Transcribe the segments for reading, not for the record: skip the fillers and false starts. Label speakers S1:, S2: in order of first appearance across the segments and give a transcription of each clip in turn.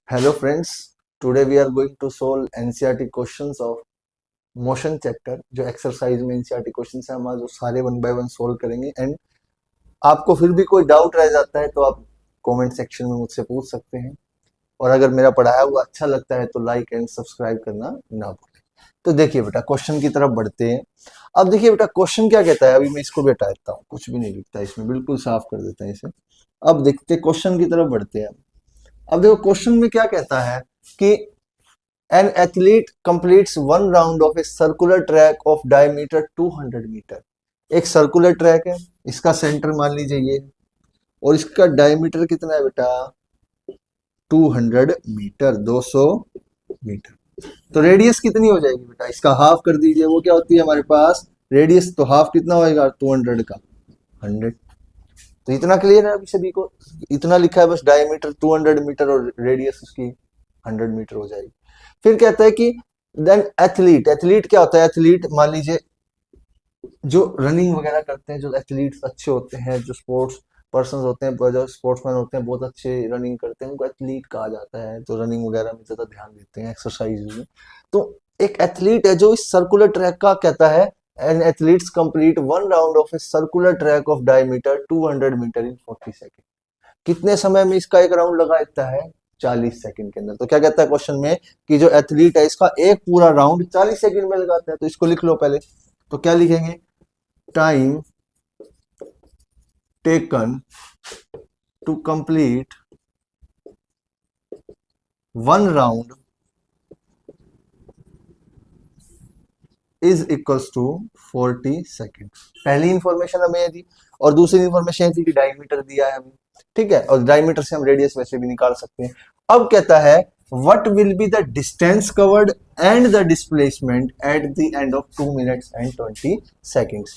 S1: Hello friends, today we are going to solve NCERT questions of motion chapter. जो exercise में NCERT questions है हमारे, जो सारे वन बाय वन सोल्व करेंगे। एंड आपको फिर भी कोई डाउट रह जाता है तो आप कमेंट सेक्शन में मुझसे पूछ सकते हैं। और अगर मेरा पढ़ाया हुआ अच्छा लगता है तो लाइक एंड सब्सक्राइब करना ना भूलें। तो देखिए बेटा, क्वेश्चन की तरफ बढ़ते हैं। अब देखिए बेटा, क्वेश्चन क्या कहता है। अभी मैं इसको भी हटा देता हूँ, कुछ भी नहीं लिखता इसमें, बिल्कुल साफ कर देता है इसे। अब देखते क्वेश्चन की तरफ बढ़ते हैं। अब देखो क्वेश्चन में क्या कहता है कि an athlete completes one round of a circular track of diameter 200 metre. एक सर्कुलर ट्रैक है, इसका सेंटर मान लीजिए ये, और इसका डायमीटर कितना है बेटा 200 मीटर, 200 मीटर। तो रेडियस कितनी हो जाएगी बेटा, इसका हाफ कर दीजिए। वो क्या होती है हमारे पास रेडियस, तो हाफ कितना होएगा 200 का 100। तो इतना क्लियर है अभी सभी को, इतना लिखा है बस, डायमीटर 200 मीटर और रेडियस उसकी 100 मीटर हो जाएगी। फिर कहता है कि देन एथलीट, एथलीट क्या होता है, एथलीट मान लीजिए जो रनिंग वगैरह करते हैं, जो एथलीट्स अच्छे होते हैं, जो स्पोर्ट्स पर्सन होते हैं, जो स्पोर्ट्समैन होते हैं, बहुत अच्छे रनिंग करते हैं, उनको एथलीट कहा जाता है। तो रनिंग वगैरह में ज्यादा ध्यान देते हैं, एक्सरसाइज में। तो एक एथलीट है जो इस सर्कुलर ट्रैक का कहता है an athletes complete one round of a circular track of diameter 200 metre in 40 second. कितने समय में इसका एक राउंड लगा देता है 40 सेकंड के अंदर। तो क्या कहता है क्वेश्चन में कि जो एथलीट है इसका एक पूरा राउंड 40 सेकंड में लगाता है। तो इसको लिख लो पहले। तो क्या लिखेंगे, time taken to complete one round is equals to 40 second. पहली इंफॉर्मेशन हमें ये दी, और दूसरी इंफॉर्मेशन ये थी कि डायमीटर दिया है हमें, ठीक है, और डायमीटर से हम रेडियस वैसे भी निकाल सकते हैं। अब कहता है what will be the distance covered and the displacement at the end of 2 minutes and 20 seconds.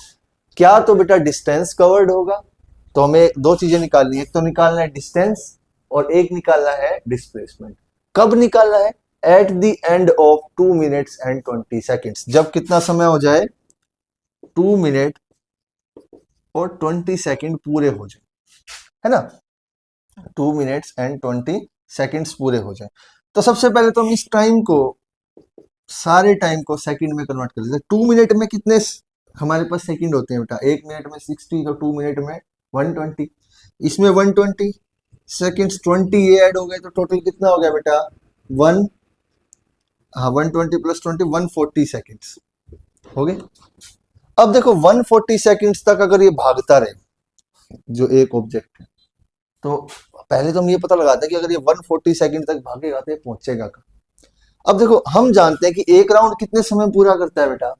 S1: क्या तो बेटा डिस्टेंस कवर्ड होगा, तो हमें दो चीजें निकालनी है, एक तो निकालना है डिस्टेंस और एक निकालना है डिस्प्लेसमेंट। कब निकालना है, at the end of 2 minutes and 20 seconds, जब कितना समय हो जाए 2 मिनट और 20 सेकेंड पूरे हो जाए, है ना, 2 मिनट्स एंड 20 सेकेंड्स पूरे हो जाए। तो सबसे पहले तो हम इस टाइम को, सारे टाइम को सेकंड में कन्वर्ट कर देते हैं। 2 मिनट में कितने हमारे पास सेकंड होते हैं बेटा, 1 मिनट में 60, तो 2 मिनट में 120, इसमें 120 सेकेंड्स, 20 ये ऐड हो गए, तो टोटल कितना हो गया बेटा 1, हाँ 120 प्लस 20 140 सेकेंड्स हो गए। अब देखो 140 सेकेंड्स तक अगर ये भागता रहे जो एक ऑब्जेक्ट है, तो पहले तो हम ये पता लगाते हैं कि अगर ये 140 सेकंड तक भागेगा तो ये पहुंचेगा कहाँ। अब देखो हम जानते हैं कि एक राउंड कितने समय पूरा करता है बेटा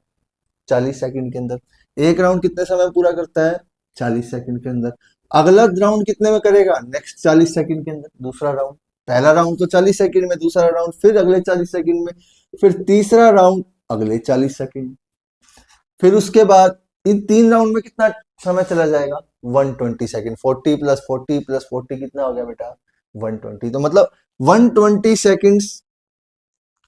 S1: 40 सेकंड के अंदर। एक राउंड कितने समय पूरा करता है 40 सेकंड के अंदर। अगला राउंड कितने में करेगा नेक्स्ट 40 सेकंड के अंदर, दूसरा राउंड। पहला राउंड तो 40 सेकंड में, दूसरा राउंड फिर अगले 40 सेकंड में, फिर तीसरा राउंड अगले 40 सेकंड, फिर उसके बाद इन 3 राउंड में कितना समय चला जाएगा 120 सेकंड। 40 प्लस 40 प्लस 40 कितना हो गया बेटा 120। तो मतलब 120 सेकंड्स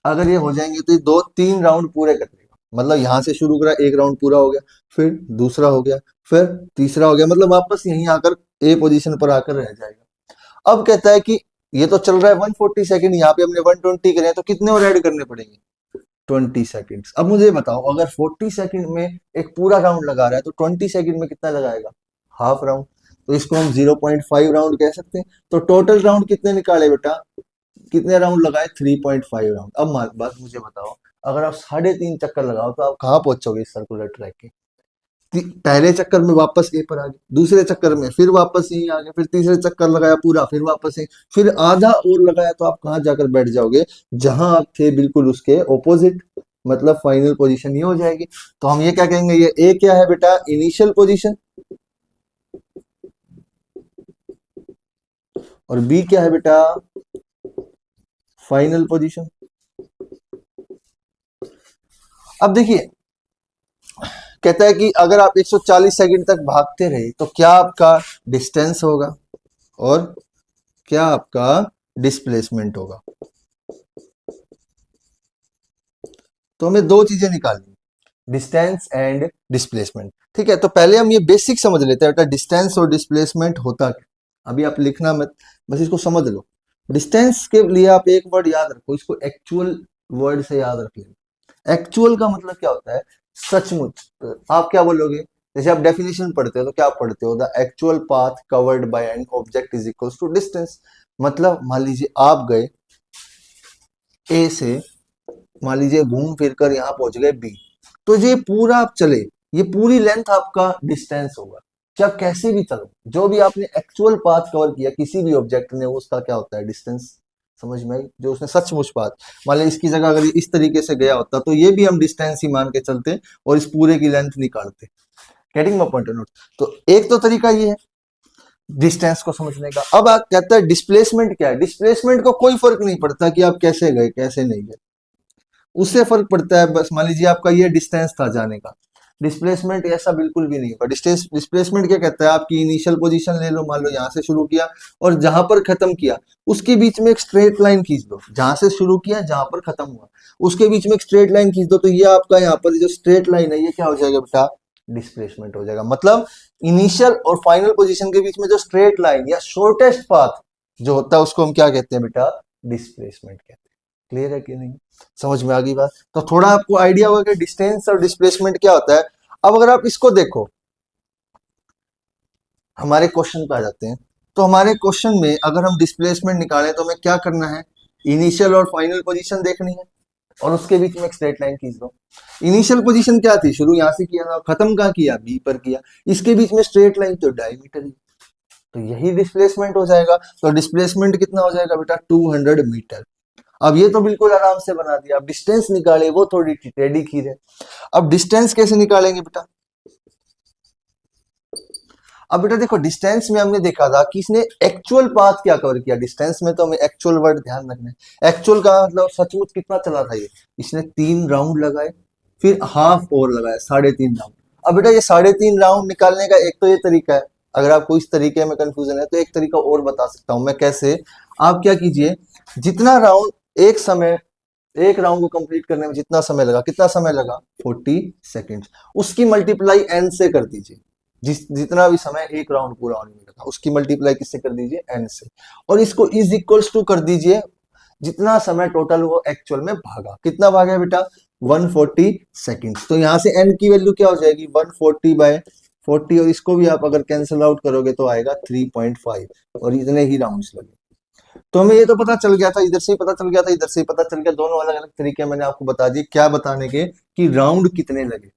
S1: अगर ये हो जाएंगे तो ये 2-3 राउंड पूरे कर लेगा। मतलब यहां से शुरू करा, एक राउंड पूरा हो गया, फिर दूसरा हो गया, फिर तीसरा हो गया, मतलब वापस यहीं आकर ए पोजीशन पर आकर रह जाएगा। अब कहता है कि ये तो चल रहा है 140 सेकंड, यहाँ पे हमने 120 करे हैं, तो कितने और ऐड करने पड़ेंगे 20 सेकंड्स। अब मुझे बताओ अगर 40 सेकंड में एक पूरा राउंड लगा रहा है तो 20 सेकंड में कितना लगाएगा हाफ राउंड। तो इसको हम 0.5 राउंड कह सकते हैं। तो टोटल राउंड कितने निकाले बेटा, कितने राउंड लगाए 3.5 राउंड। अब बात मुझे बताओ, अगर आप 3.5 चक्कर लगाओ तो आप कहाँ पहुंचोगे इस सर्कुलर ट्रैक के। पहले चक्कर में वापस ए पर आ गए, दूसरे चक्कर में फिर वापस यहीं आ गए, फिर तीसरे चक्कर लगाया पूरा, फिर वापस यहीं, फिर आधा और लगाया, तो आप कहाँ जाकर बैठ जाओगे, जहां आप थे बिल्कुल उसके ऑपोजिट। मतलब फाइनल पोजीशन ये हो जाएगी। तो हम ये क्या कहेंगे, ये ए क्या है बेटा इनिशियल पोजीशन, और बी क्या है बेटा फाइनल पोजीशन। अब देखिए कहता है कि अगर आप 140 सेकंड तक भागते रहे तो क्या आपका डिस्टेंस होगा और क्या आपका डिस्प्लेसमेंट होगा। तो हमें दो चीजें निकालनी, डिस्टेंस एंड डिस्प्लेसमेंट। ठीक है, तो पहले हम ये बेसिक समझ लेते हैं बेटा डिस्टेंस और डिस्प्लेसमेंट होता क्या। अभी आप लिखना मत, बस इसको समझ लो। डिस्टेंस के लिए आप एक वर्ड याद रखो, इसको एक्चुअल वर्ड से याद रख लेना। एक्चुअल का मतलब क्या होता है? सचमुच। आप क्या बोलोगे? जैसे आप डेफिनेशन पढ़ते हो तो क्या पढ़ते हो? The actual path covered by an object is equal to distance. मतलब मान लीजिए आप गए ए से, मान लीजिए घूम फिर कर यहाँ पहुंच गए बी, तो ये पूरा आप चले, ये पूरी लेंथ आपका डिस्टेंस होगा। क्या कैसे भी चलो, जो भी आपने एक्चुअल पाथ कवर किया किसी भी ऑब्जेक्ट ने, उसका क्या होता है? डिस्टेंस। समझ में आई? जो उसने सचमुच बात, मान लीजिए इसकी जगह अगर ये इस तरीके से गया होता तो ये भी हम डिस्टेंस ही मान के चलते और इस पूरे की लेंथ निकालते। Getting my point note? तो एक तो तरीका ये है डिस्टेंस को समझने का। अब आप कहता है डिस्प्लेसमेंट क्या है? डिस्प्लेसमेंट को कोई फर्क नहीं पड़ता कि आप कैसे गए कैसे नहीं गए, उससे फर्क पड़ता है बस मान लीजिए आपका ये डिस्टेंस था जाने का। डिस्प्लेसमेंट ऐसा बिल्कुल भी नहीं होगा। डिस्टेंस डिस्प्लेसमेंट क्या कहता है? आपकी इनिशियल पोजीशन ले लो, मान लो यहाँ से शुरू किया और जहां पर खत्म किया उसके बीच में एक स्ट्रेट लाइन खींच दो। जहां से शुरू किया जहां पर खत्म हुआ उसके बीच में एक स्ट्रेट लाइन खींच दो, तो ये आपका यहाँ पर जो स्ट्रेट लाइन है ये क्या हो जाएगा बेटा? डिस्प्लेसमेंट हो जाएगा। मतलब इनिशियल और फाइनल पोजीशन के बीच में जो स्ट्रेट लाइन या शॉर्टेस्ट पाथ जो होता है उसको हम क्या कहते हैं बेटा? डिस्प्लेसमेंट कहते हैं। क्लियर है कि नहीं? समझ में आ गई बात? तो थोड़ा आपको आइडिया होगा कि डिस्टेंस और डिस्प्लेसमेंट क्या होता है। अब अगर आप इसको देखो, हमारे क्वेश्चन पे आ जाते हैं, तो हमारे क्वेश्चन में अगर हम डिस्प्लेसमेंट निकालें तो हमें क्या करना है? इनिशियल और फाइनल पोजीशन देखनी है और उसके बीच में एक स्ट्रेट लाइन खींच दो। इनिशियल पोजीशन क्या थी? शुरू यहां से किया था, खत्म कहां किया? बी पर किया। इसके बीच में स्ट्रेट लाइन तो डायमीटर ही, तो यही डिस्प्लेसमेंट हो जाएगा। तो डिस्प्लेसमेंट कितना हो जाएगा बेटा? 200 मीटर। अब ये तो बिल्कुल आराम से बना दिया। अब डिस्टेंस निकाले वो थोड़ी टेढ़ी खीर है। अब डिस्टेंस कैसे निकालेंगे बेटा? अब बेटा देखो, डिस्टेंस में हमने देखा था कि इसने एक्चुअल पाथ क्या कवर किया। डिस्टेंस में तो हमें एक्चुअल वर्ड ध्यान रखना है। एक्चुअल का मतलब सचमुच कितना चला था ये? इसने 3 राउंड लगाए, फिर हाफ और लगाया, 3.5 राउंड। अब बेटा ये 3.5 राउंड निकालने का एक तो ये तरीका है। अगर आपको इस तरीके में कंफ्यूजन है तो एक तरीका और बता सकता हूं मैं। कैसे? आप क्या कीजिए, जितना राउंड एक समय, एक राउंड को कंप्लीट करने में जितना समय लगा, कितना समय लगा? 40 सेकेंड, उसकी मल्टीप्लाई एन से कर दीजिए। जितना भी समय एक राउंड पूरा होने में लगा उसकी मल्टीप्लाई किससे कर दीजिए? एन से। और इसको इज इक्वल्स टू कर दीजिए जितना समय टोटल वो एक्चुअल में भागा। कितना भागा बेटा? 140 सेकेंड। तो यहां से एन की वैल्यू क्या हो जाएगी? 140/40, और इसको भी आप अगर कैंसिल आउट करोगे तो आएगा 3.5, और इतने ही राउंड्स लगे। तो हमें ये तो पता चल गया था, इधर से ही पता चल गया था, इधर से ही पता चल गया। दोनों अलग अलग तरीके मैंने आपको बता दिए क्या बताने के, कि राउंड कितने लगे?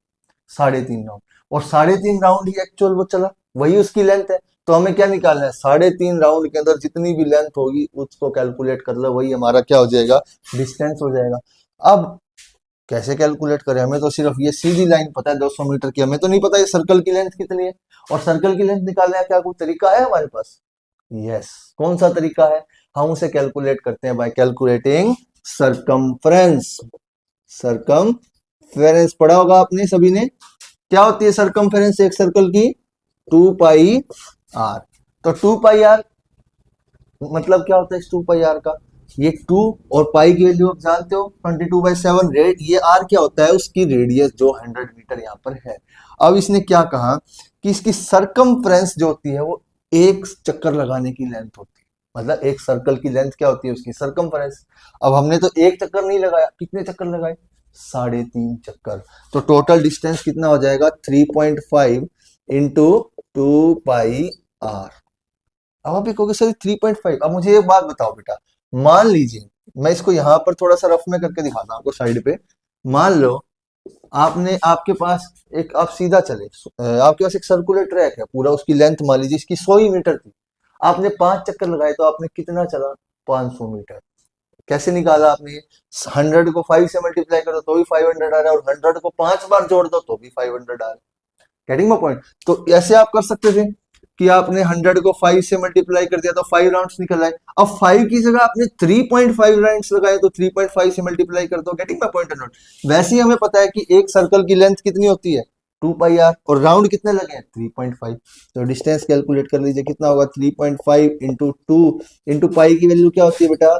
S1: 3.5 राउंड। और 3.5 राउंड ही एक्चुअल वो चला, वही उसकी लेंथ है। तो हमें क्या निकालना है? 3.5 राउंड के अंदर जितनी भी लेंथ होगी उसको कैलकुलेट कर लो, वही हमारा क्या हो जाएगा? डिस्टेंस हो जाएगा। अब कैसे कैलकुलेट करें? हमें तो सिर्फ ये सीधी लाइन पता है 200 मीटर की, हमें तो नहीं पता ये सर्कल की लेंथ कितनी है। और सर्कल की लेंथ निकालने का क्या कोई तरीका है हमारे पास? यस। कौन सा तरीका है? हम उसे कैलकुलेट करते हैं बाय कैलकुलेटिंग सरकमफ्रेंस। सरकमफेरेंस पढ़ा होगा आपने सभी ने। क्या होती है सरकमफेरेंस एक सर्कल की? 2πr। तो 2πr मतलब क्या होता है इस 2πr का? ये 2 और पाई की वैल्यू आप जानते हो 22/7 रेड। ये r क्या होता है? उसकी रेडियस जो 100 मीटर यहाँ पर है। अब इसने क्या कहा कि इसकी सरकमफ्रेंस जो होती है वो एक चक्कर लगाने की लेंथ होती है। मतलब एक सर्कल की लेंथ क्या होती है? उसकी सरकमफ्रेंस। अब हमने तो एक चक्कर नहीं लगाया, कितने चक्कर लगाए? 3.5 चक्कर। तो टोटल डिस्टेंस कितना हो जाएगा? 3.5 इंटू 2πr। अब आप ये कहोगे सर 3.5। अब मुझे एक बात बताओ बेटा, मान लीजिए मैं इसको यहां पर थोड़ा सा रफ में करके दिखाता हूं आपको साइड पे। मान लो आपने, आपके पास एक, आप सीधा चले, आपके पास एक सर्कुलर ट्रैक है पूरा, उसकी लेंथ मान लीजिए इसकी 100 ही मीटर थी। आपने 5 चक्कर लगाए तो आपने कितना चला? 500 मीटर। कैसे निकाला आपने? 100 को 5 से मल्टीप्लाई करो तो भी 500 आ रहा है, और 100 को 5 बार जोड़ दो तो भी 500 आ रहा है। Getting my point? तो ऐसे आप कर सकते थे कि आपने 100 को 5 से मल्टीप्लाई कर दिया तो 5 राउंड्स निकल आए। अब 5 की जगह आपने 3.5 राउंड्स लगाए तो 3.5 से मल्टीप्लाई कर दो। Getting my point note? वैसे ही हमें पता है कि एक सर्कल की लेंथ कितनी होती है? 2πr, और राउंड कितने लगे हैं? 3.5। तो डिस्टेंस कैलकुलेट कर लीजिए कितना होगा? 3.5 इंटू 2 इंटू पाई की वैल्यू क्या होती है बेटा?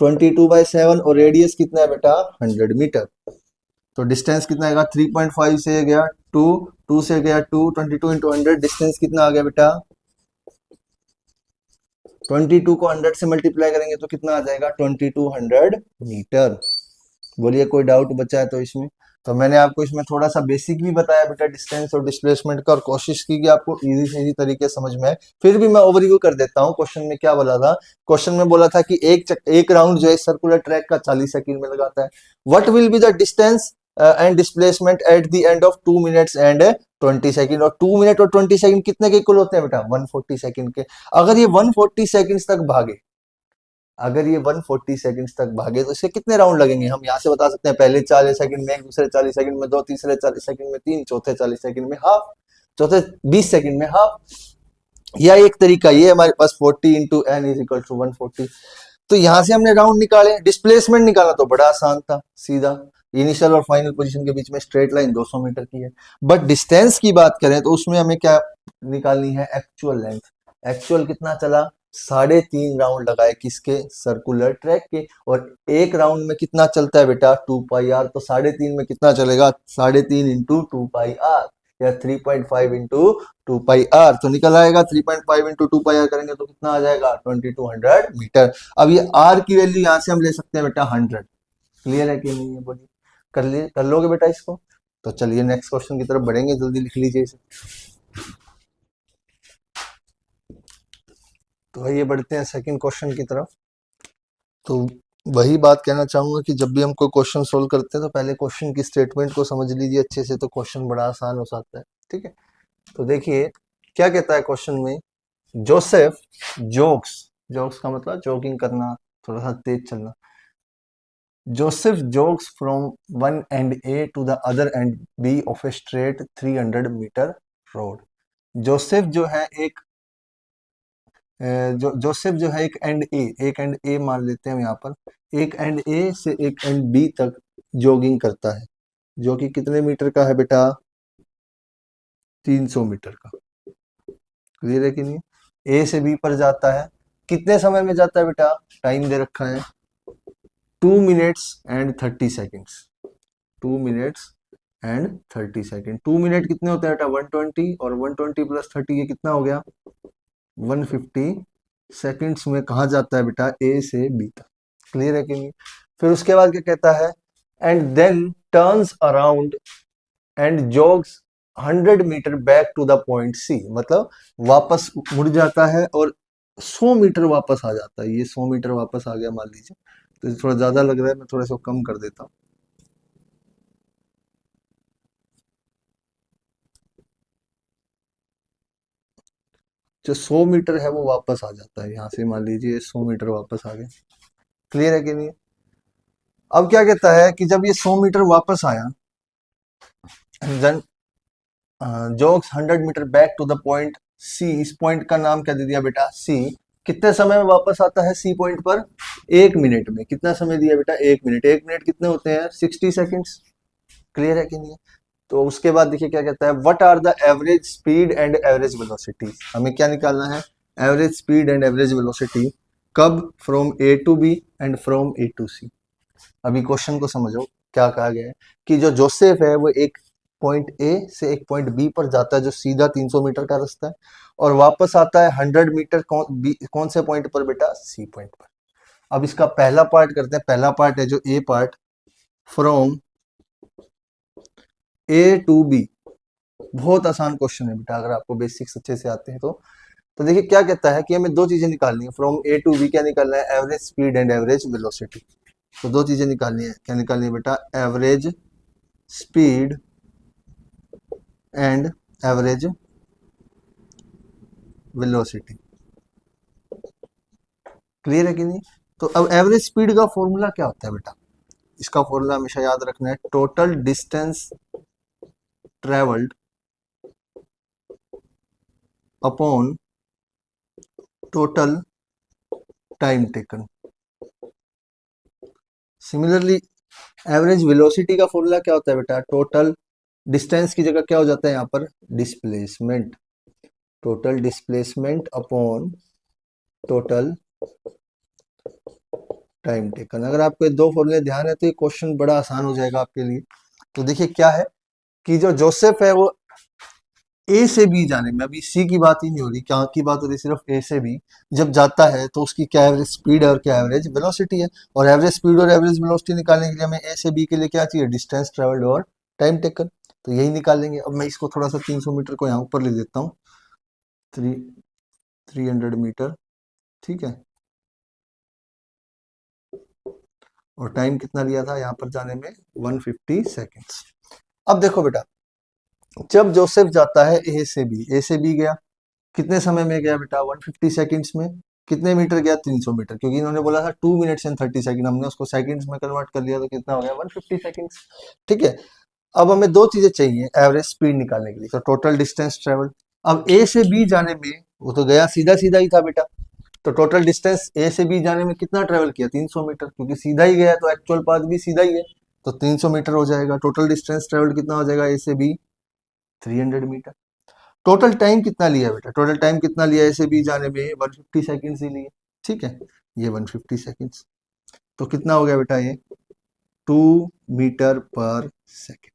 S1: 22/7, और रेडियस कितना है बेटा? 100 मीटर। तो डिस्टेंस कितना आएगा? 3.5 से गया 2, 2 से गया 2, 22 इंटू 100, डिस्टेंस कितना आ गया बेटा? 22 को 100 से मल्टीप्लाई करेंगे तो कितना आ जाएगा, 2200 मीटर। बोलिए कोई डाउट बचा है तो इसमें? तो मैंने आपको इसमें थोड़ा सा बेसिक भी बताया बेटा डिस्टेंस और डिस्प्लेसमेंट का, और कोशिश की कि आपको इजी से इजी तरीके समझ में आए। फिर भी मैं ओवरव्यू कर देता हूँ। क्वेश्चन में क्या बोला था? क्वेश्चन में बोला था कि एक राउंड जो है सर्कुलर ट्रैक का 40 सेकंड में लगाता है। What will be the distance and displacement at the end of 2 minutes and 20 second. और 2 मिनट और 20 सेकंड कितने के इक्वल होते हैं बेटा? 140 सेकंड के। अगर ये 140 सेकंड्स तक भागे, अगर ये 140 सेकंड्स तक भागे तो इसके कितने राउंड लगेंगे? हम यहाँ से बता सकते हैं, पहले 40 सेकंड में एक, दूसरे 40 सेकंड में दो, तीसरे 40 सेकंड में तीन, चौथे 40 सेकंड में हाफ, चौथे 20 सेकंड में हाफ। या एक तरीका ये हमारे पास 40 into n is equal to 140। तो यहां से हमने राउंड निकाले। डिस्प्लेसमेंट निकाला तो बड़ा आसान था, सीधा इनिशियल और फाइनल पोजीशन के बीच में स्ट्रेट लाइन 200 मीटर की है। बट डिस्टेंस की बात करें तो उसमें हमें क्या निकालनी है? Actual length. एक्चुअल कितना चला? 3.5 राउंड लगाए किसके? सर्कुलर ट्रैक के। और एक राउंड में कितना चलता है बेटा? 2 पाई आर। तो 3.5 में कितना चलेगा? 3.5 इंटू 2 पाई आर, या 3.5 इंटू 2 पाई आर। तो निकल आएगा 3.5 इंटू 2 पाई आर करेंगे तो कितना आ जाएगा? 2200 मीटर। अब ये आर की वैल्यू यहां से हम ले सकते हैं बेटा 100। क्लियर है कि नहीं है? बोलिए कर लोगे बेटा इसको? तो चलिए नेक्स्ट क्वेश्चन की तरफ बढ़ेंगे, जल्दी लिख लीजिए इसे। तो आइए बढ़ते हैं सेकंड क्वेश्चन की तरफ। तो वही बात कहना चाहूंगा कि जब भी हम कोई क्वेश्चन सोल्व करते हैं तो पहले क्वेश्चन की स्टेटमेंट को समझ लीजिए अच्छे से, तो क्वेश्चन बड़ा आसान हो जाता है। ठीक है, तो देखिए क्या कहता है क्वेश्चन में। जोसेफ जोक्स, जोक्स का मतलब जोगिंग करना, थोड़ा सा तेज चलना। Joseph jogs from one end A to the other end B of a straight 300 metre road. Joseph जो है एक जोसेफ जो है एक एंड ए मान लेते हैं हम यहाँ पर, एक एंड ए से एक एंड बी तक जॉगिंग करता है, जो कि कितने मीटर का है बेटा? 300 मीटर का। क्लियर है कि नहीं? ए से बी पर जाता है, कितने समय में जाता है बेटा? टाइम दे रखा है 2 minutes and 30 seconds. 2 minutes and 30 second. 2 minute कितने होते हैं बेटा? 120, और 120 प्लस 30 ये कितना हो गया? 150 सेकेंड्स में कहा जाता है बेटा? ए से बी तक। क्लियर है कि नहीं? फिर उसके बाद क्या कहता है? And then turns around and jogs 100 metre back to the point C. मतलब वापस मुड़ जाता है और 100 मीटर वापस आ जाता है। ये 100 मीटर वापस आ गया मान लीजिए, तो थोड़ा ज्यादा लग रहा है, मैं थोड़ा सा कम कर देता हूँ। जो 100 मीटर है वो वापस आ जाता है, यहां से मान लीजिए 100 मीटर वापस आ गया। क्लियर है कि नहीं? अब क्या कहता है कि जब ये 100 मीटर वापस आया, then jogs 100 metre back to the point C. इस पॉइंट का नाम क्या दे दिया बेटा? सी। कितने समय में वापस आता है सी पॉइंट पर? 1 मिनट में। कितना समय दिया बेटा? 1 मिनट। 1 मिनट कितने होते हैं? 60 सेकेंड्स। क्लियर है कि नहीं? तो उसके बाद देखिए क्या कहता है, what are the average speed and average velocity. हमें क्या निकालना है? Average speed and average velocity. कब? From A to B and from A to C. अभी क्वेश्चन को समझो, क्या कहा गया है कि जो जोसेफ है वो एक पॉइंट ए से एक पॉइंट बी पर जाता है, जो सीधा 300 मीटर का रास्ता है, और वापस आता है 100 मीटर कौन से पॉइंट पर बेटा? सी पॉइंट पर। अब इसका पहला पार्ट करते हैं। पहला पार्ट है जो A part, from A to B. बहुत आसान क्वेश्चन है बेटा, अगर आपको बेसिक्स अच्छे से आते हैं तो। तो देखिए क्या कहता है कि हमें दो चीजें निकालनी है फ्रॉम ए टू बी। क्या निकालना है? Average speed and average velocity. तो दो चीजें निकालनी है। क्या निकालनी है बेटा? Average speed and average velocity. Clear है कि नहीं? तो अब एवरेज स्पीड का फॉर्मूला क्या होता है बेटा? इसका फॉर्मूला हमेशा याद रखना है, total distance travelled upon total time taken. Similarly average velocity का फॉर्मूला क्या होता है बेटा? टोटल डिस्टेंस की जगह क्या हो जाता है यहाँ पर? Displacement. Total displacement upon total time taken. अगर आपको ये दो फॉर्मूले ध्यान है तो ये क्वेश्चन बड़ा आसान हो जाएगा आपके लिए। तो देखिए क्या है कि जो जोसेफ है वो ए से बी जाने में, अभी सी की बात ही नहीं हो रही, क्या की बात हो रही, सिर्फ ए से बी जब जाता है तो उसकी क्या एवरेज स्पीड है और क्या एवरेज वेलोसिटी है। और एवरेज स्पीड और एवरेज वेलोसिटी निकालने के लिए हमें ए से बी के लिए क्या चाहिए, डिस्टेंस ट्रेवल्ड और टाइम टेकन। तो यही निकालेंगे। अब मैं इसको थोड़ा सा 300 मीटर को यहाँ ऊपर ले देता हूँ, 300 मीटर, ठीक है। और टाइम कितना लिया था यहाँ पर जाने में, 150 सेकेंड्स। अब देखो बेटा, जब जोसेफ जाता है ए से बी गया, कितने समय में गया बेटा, 150 सेकंड्स में। कितने मीटर गया, 300 मीटर, क्योंकि इन्होंने बोला था 2 मिनट्स एंड 30 सेकंड, हमने उसको सेकंड्स में कन्वर्ट कर लिया, तो कितना हो गया, 150 सेकंड्स, ठीक है। अब हमें दो चीजें चाहिए एवरेज स्पीड निकालने के लिए, तो टोटल डिस्टेंस ट्रेवल। अब ए से बी जाने में वो तो गया सीधा सीधा ही था बेटा, तो टोटल डिस्टेंस ए से बी जाने में कितना ट्रेवल किया, 300 मीटर, क्योंकि सीधा ही गया तो एक्चुअल पाथ भी सीधा ही है, तो 300 मीटर हो जाएगा। टोटल डिस्टेंस ट्रेवल कितना हो जाएगा, ए से बी 300 मीटर। टोटल टाइम कितना लिया बेटा, टोटल टाइम कितना लिया ऐसे बी जाने में, 150 सेकंड्स ही लिए, ठीक है। ये 150 सेकंड्स, तो कितना हो गया बेटा, ये 2 मीटर पर सेकंड।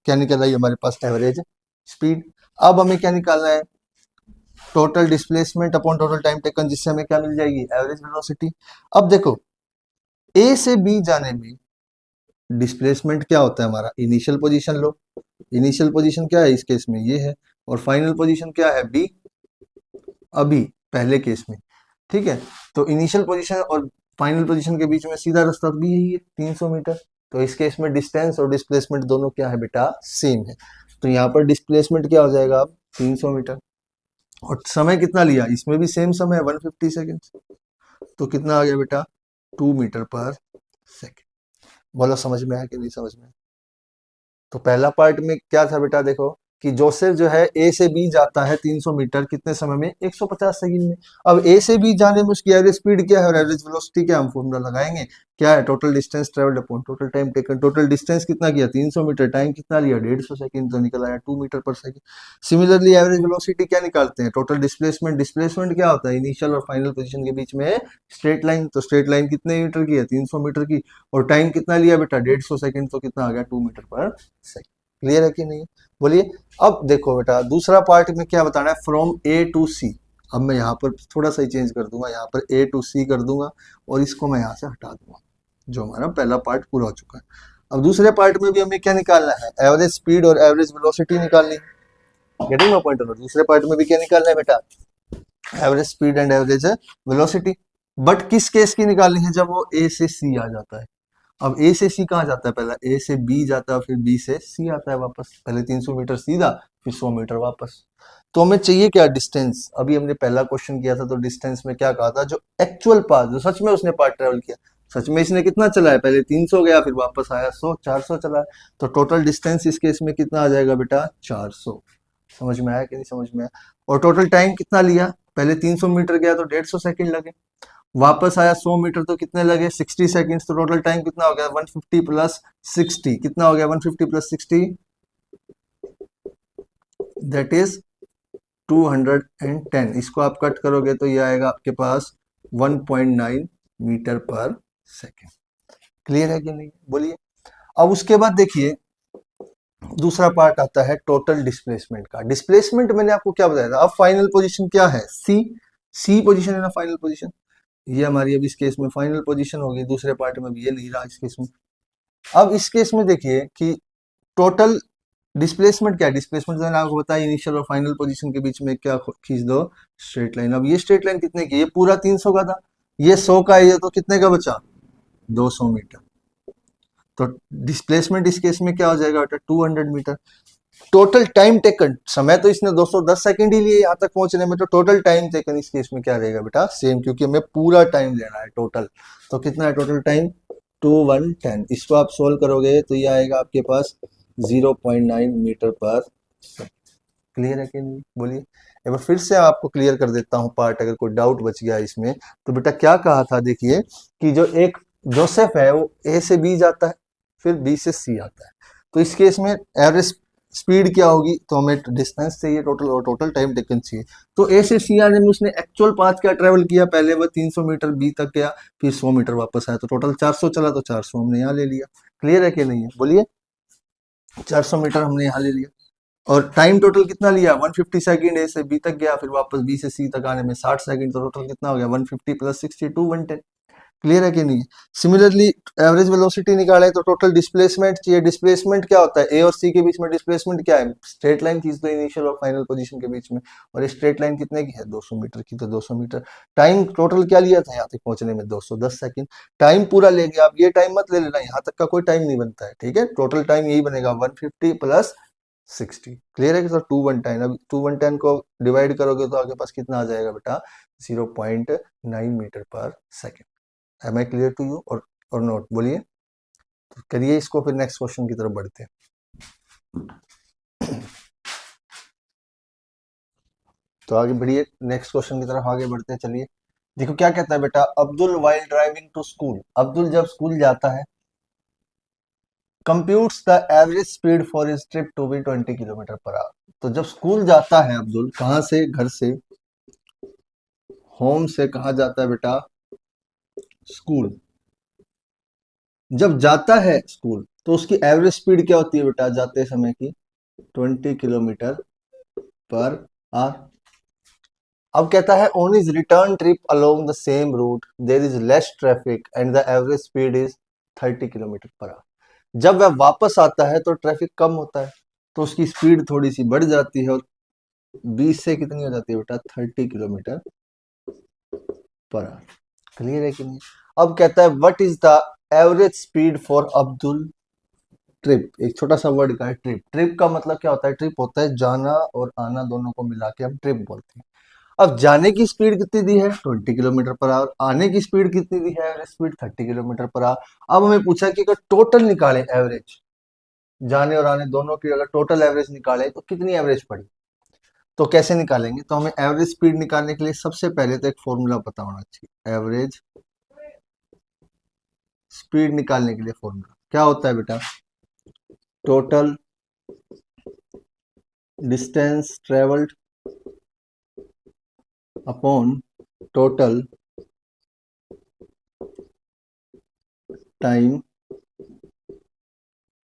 S1: क्या निकल रहा है हमारे पास, एवरेज स्पीड। अब हमें क्या निकालना है, total displacement upon total time taken, जिससे हमें क्या मिल जाएगी, एवरेज वेलोसिटी। अब देखो, ए से बी जाने में डिस्प्लेसमेंट क्या होता है हमारा, इनिशियल पोजीशन लो। इनिशियल पोजीशन क्या है इस केस में, ये है। और फाइनल पोजीशन क्या है, बी, अभी पहले केस में, ठीक है। तो इनिशियल पोजीशन और फाइनल पोजीशन के बीच में सीधा रास्ता भी यही है, 300 मीटर। तो इस केस में डिस्टेंस और डिस्प्लेसमेंट दोनों क्या है बेटा, सेम है। तो यहाँ पर डिस्प्लेसमेंट क्या हो जाएगा अब, 300 मीटर। और समय कितना लिया, इसमें भी सेम समय है, 150 सेकेंड। तो कितना आ गया बेटा, 2 मीटर पर सेकेंड। बोलो समझ में आया कि नहीं समझ में। तो पहला पार्ट में क्या था बेटा, देखो कि जोसेफ जो है ए से बी जाता है 300 मीटर कितने समय में, 150 सेकंड में। अब ए से बी जाने में उसकी एवरेज स्पीड क्या है और एवरेज वेलोसिटी क्या, हम फॉर्मूला लगाएंगे, क्या है, total distance travelled upon total time taken. Total distance कितना किया, 300 मीटर, टाइम कितना लिया, 150 सेकंड, तो निकल आया 2 मीटर पर सेकंड। सिमिलरली एवरेज वेलोसिटी क्या निकालते हैं, टोटल डिस्प्लेसमेंट। डिस्प्लेसमेंट क्या होता है, इनिशियल और फाइनल पोजीशन के बीच में स्ट्रेट लाइन, तो स्ट्रेट लाइन कितने मीटर की है, 300 मीटर की। और टाइम कितना लिया बेटा, 150 सेकंड, तो कितना आ गया, 2 मीटर पर सेकंड। क्लियर है कि नहीं, बोलिए। अब देखो बेटा, दूसरा पार्ट में क्या बताना है, फ्रॉम ए टू सी। अब मैं यहाँ पर थोड़ा सा ही चेंज कर दूंगा, यहाँ पर ए टू सी कर दूंगा और इसको मैं यहाँ से हटा दूंगा, जो हमारा पहला पार्ट पूरा हो चुका है। अब दूसरे पार्ट में भी हमें क्या निकालना है, एवरेज स्पीड और एवरेज वेलोसिटी निकालनी है। Getting my point. दूसरे पार्ट में भी क्या निकालना है बेटा, average speed and average velocity. But किस केस की निकालनी है, जब वो ए से सी आ जाता है। अब ए से सी कहाँ जाता है, पहला ए से बी जाता है, फिर बी से सी आता है वापस। पहले 300 मीटर सीधा, फिर 100 मीटर वापस। तो हमें चाहिए क्या, डिस्टेंस। अभी हमने पहला क्वेश्चन किया था तो डिस्टेंस में क्या कहा था, जो एक्चुअल पाथ, जो सच में उसने पाथ ट्रेवल किया। सच में इसने कितना चला है, पहले 300 गया, फिर वापस आया 100, 400 चला है। तो टोटल डिस्टेंस इस केस में कितना आ जाएगा बेटा, 400। समझ में आया कि नहीं समझ में आया। और टोटल टाइम कितना लिया, पहले 300 मीटर गया तो 150 सेकंड लगे, वापस आया 100 मीटर तो कितने लगे, 60 सेकंड्स। तो टोटल टाइम कितना हो गया, 150 प्लस 60, कितना हो गया, 150 प्लस 60, दैट इज 210। इसको आप कट करोगे तो ये आएगा आपके पास 1.9 मीटर पर सेकंड। क्लियर है कि नहीं, बोलिए। अब उसके बाद देखिए, दूसरा पार्ट आता है टोटल डिस्प्लेसमेंट का। डिस्प्लेसमेंट मैंने आपको क्या बताया था, अब फाइनल पोजीशन क्या है, सी। सी पोजीशन है ना फाइनल पोजीशन, ये हमारी अब इस केस में फाइनल पोजीशन होगी। दूसरे पार्ट में भी ये नहीं रहा इस केस में। अब इस केस में देखिए कि टोटल डिस्प्लेसमेंट क्या है, डिस्प्लेसमेंट मैंने आपको बताया, इनिशियल और फाइनल पोजीशन के बीच में क्या खींच दो, स्ट्रेट लाइन। अब ये स्ट्रेट लाइन कितने की, ये पूरा 300 का था, ये 100 का है, ये तो कितने का बचा, 200 मीटर। तो डिस्प्लेसमेंट इस केस में क्या हो जाएगा बेटा, 200 मीटर। टोटल टाइम टेकन, समय तो इसने 210 सेकंड ही लिए यहाँ तक पहुंचने में, तो टोटल टाइम टेकन इस केस में क्या रहेगा बेटा, सेम, क्योंकि हमें पूरा टाइम लेना है टोटल। तो कितना है टोटल टाइम, 2110। इसको आप सोल्व करोगे तो ये आएगा आपके पास 0.9 मीटर पर सेकंड। क्लियर है कि नहीं, बोलिए। एक बार फिर से आपको क्लियर कर देता हूँ पार्ट, अगर कोई डाउट बच गया इसमें। तो बेटा क्या कहा था, देखिए कि जो एक जोसेफ है वो ए से बी जाता है, फिर बी से सी आता है। तो इस केस में एवरेज स्पीड क्या होगी, तो हमें डिस्टेंस चाहिए टोटल, और टोटल टाइम टेकन चाहिए। तो ए से सी आने में उसने एक्चुअल पाथ क्या ट्रेवल किया, पहले वो 300 मीटर बी तक गया, फिर 100 मीटर वापस आया, तो टोटल 400 चला, तो 400 हमने यहाँ ले लिया। क्लियर है कि नहीं है, बोलिए। 400 मीटर हमने यहाँ ले लिया। और टाइम टोटल कितना लिया, 150 सेकंड ए से बी तक गया, फिर वापस बी से सी तक आने में 60 सेकंड, तो टोटल कितना हो गया 150 प्लस 62 110। क्लियर है कि नहीं? सिमिलरली एवरेज वेलोसिटी निकाले तो टोटल डिस्प्लेसमेंट चाहिए। डिस्प्लेसमेंट क्या होता है, ए और सी के बीच में डिस्प्लेसमेंट क्या है, स्ट्रेट लाइन खींच दो इनिशियल और फाइनल पोजीशन के बीच में, और ये स्ट्रेट लाइन कितने की है 200 मीटर की, तो 200 मीटर। टाइम टोटल क्या लिया था यहाँ तक पहुंचने में 210 सेकंड। टाइम पूरा ले गया, अब ये टाइम मत ले लेना, यहाँ तक का कोई टाइम नहीं बनता है, ठीक है। टोटल टाइम यही बनेगा 150 प्लस 60। क्लियर है कि सर 2 110, अब 2 110 को डिवाइड करोगे तो आपके पास कितना आ जाएगा बेटा 0.9 metre per second. Am I clear to you और नोट बोलिए, तो करिए इसको, फिर नेक्स्ट क्वेश्चन की तरफ बढ़ते हैं। तो आगे बढ़िए, नेक्स्ट क्वेश्चन की तरफ आगे बढ़ते हैं। चलिए देखो क्या कहता है बेटा, Abdul while driving to school, Abdul जब स्कूल जाता है, computes the average speed for his trip to be 20 kilometre per hour. तो जब स्कूल जाता है अब्दुल, कहां से, घर से, होम से कहा जाता है बेटा स्कूल, जब जाता है स्कूल तो उसकी एवरेज स्पीड क्या होती है बेटा जाते समय की 20 किलोमीटर पर आवर। अब कहता है on his return trip along the same route there is less traffic and the average speed is 30 kilometre per hour. जब वह वापस आता है तो ट्रैफिक कम होता है, तो उसकी स्पीड थोड़ी सी बढ़ जाती है, और 20 से कितनी हो जाती है बेटा 30 किलोमीटर पर आवर। क्लियर है कि नहीं? अब कहता है what is the average speed for Abdul trip. एक छोटा सा वर्ड का है ट्रिप। ट्रिप का मतलब क्या होता है, ट्रिप होता है जाना और आना दोनों को मिला के हम ट्रिप बोलते हैं। अब जाने की स्पीड कितनी दी है 20 किलोमीटर पर आवर, आने की स्पीड कितनी दी है average speed 30 kilometre per our. अब हमें पूछा कि अगर टोटल निकाले एवरेज, जाने और आने दोनों की अगर टोटल एवरेज निकाले तो कितनी एवरेज पड़ी। तो कैसे निकालेंगे, तो हमें एवरेज स्पीड निकालने के लिए सबसे पहले तो एक फॉर्मूला पता होना चाहिए। एवरेज स्पीड निकालने के लिए फॉर्मूला क्या होता है बेटा, total distance travelled upon total time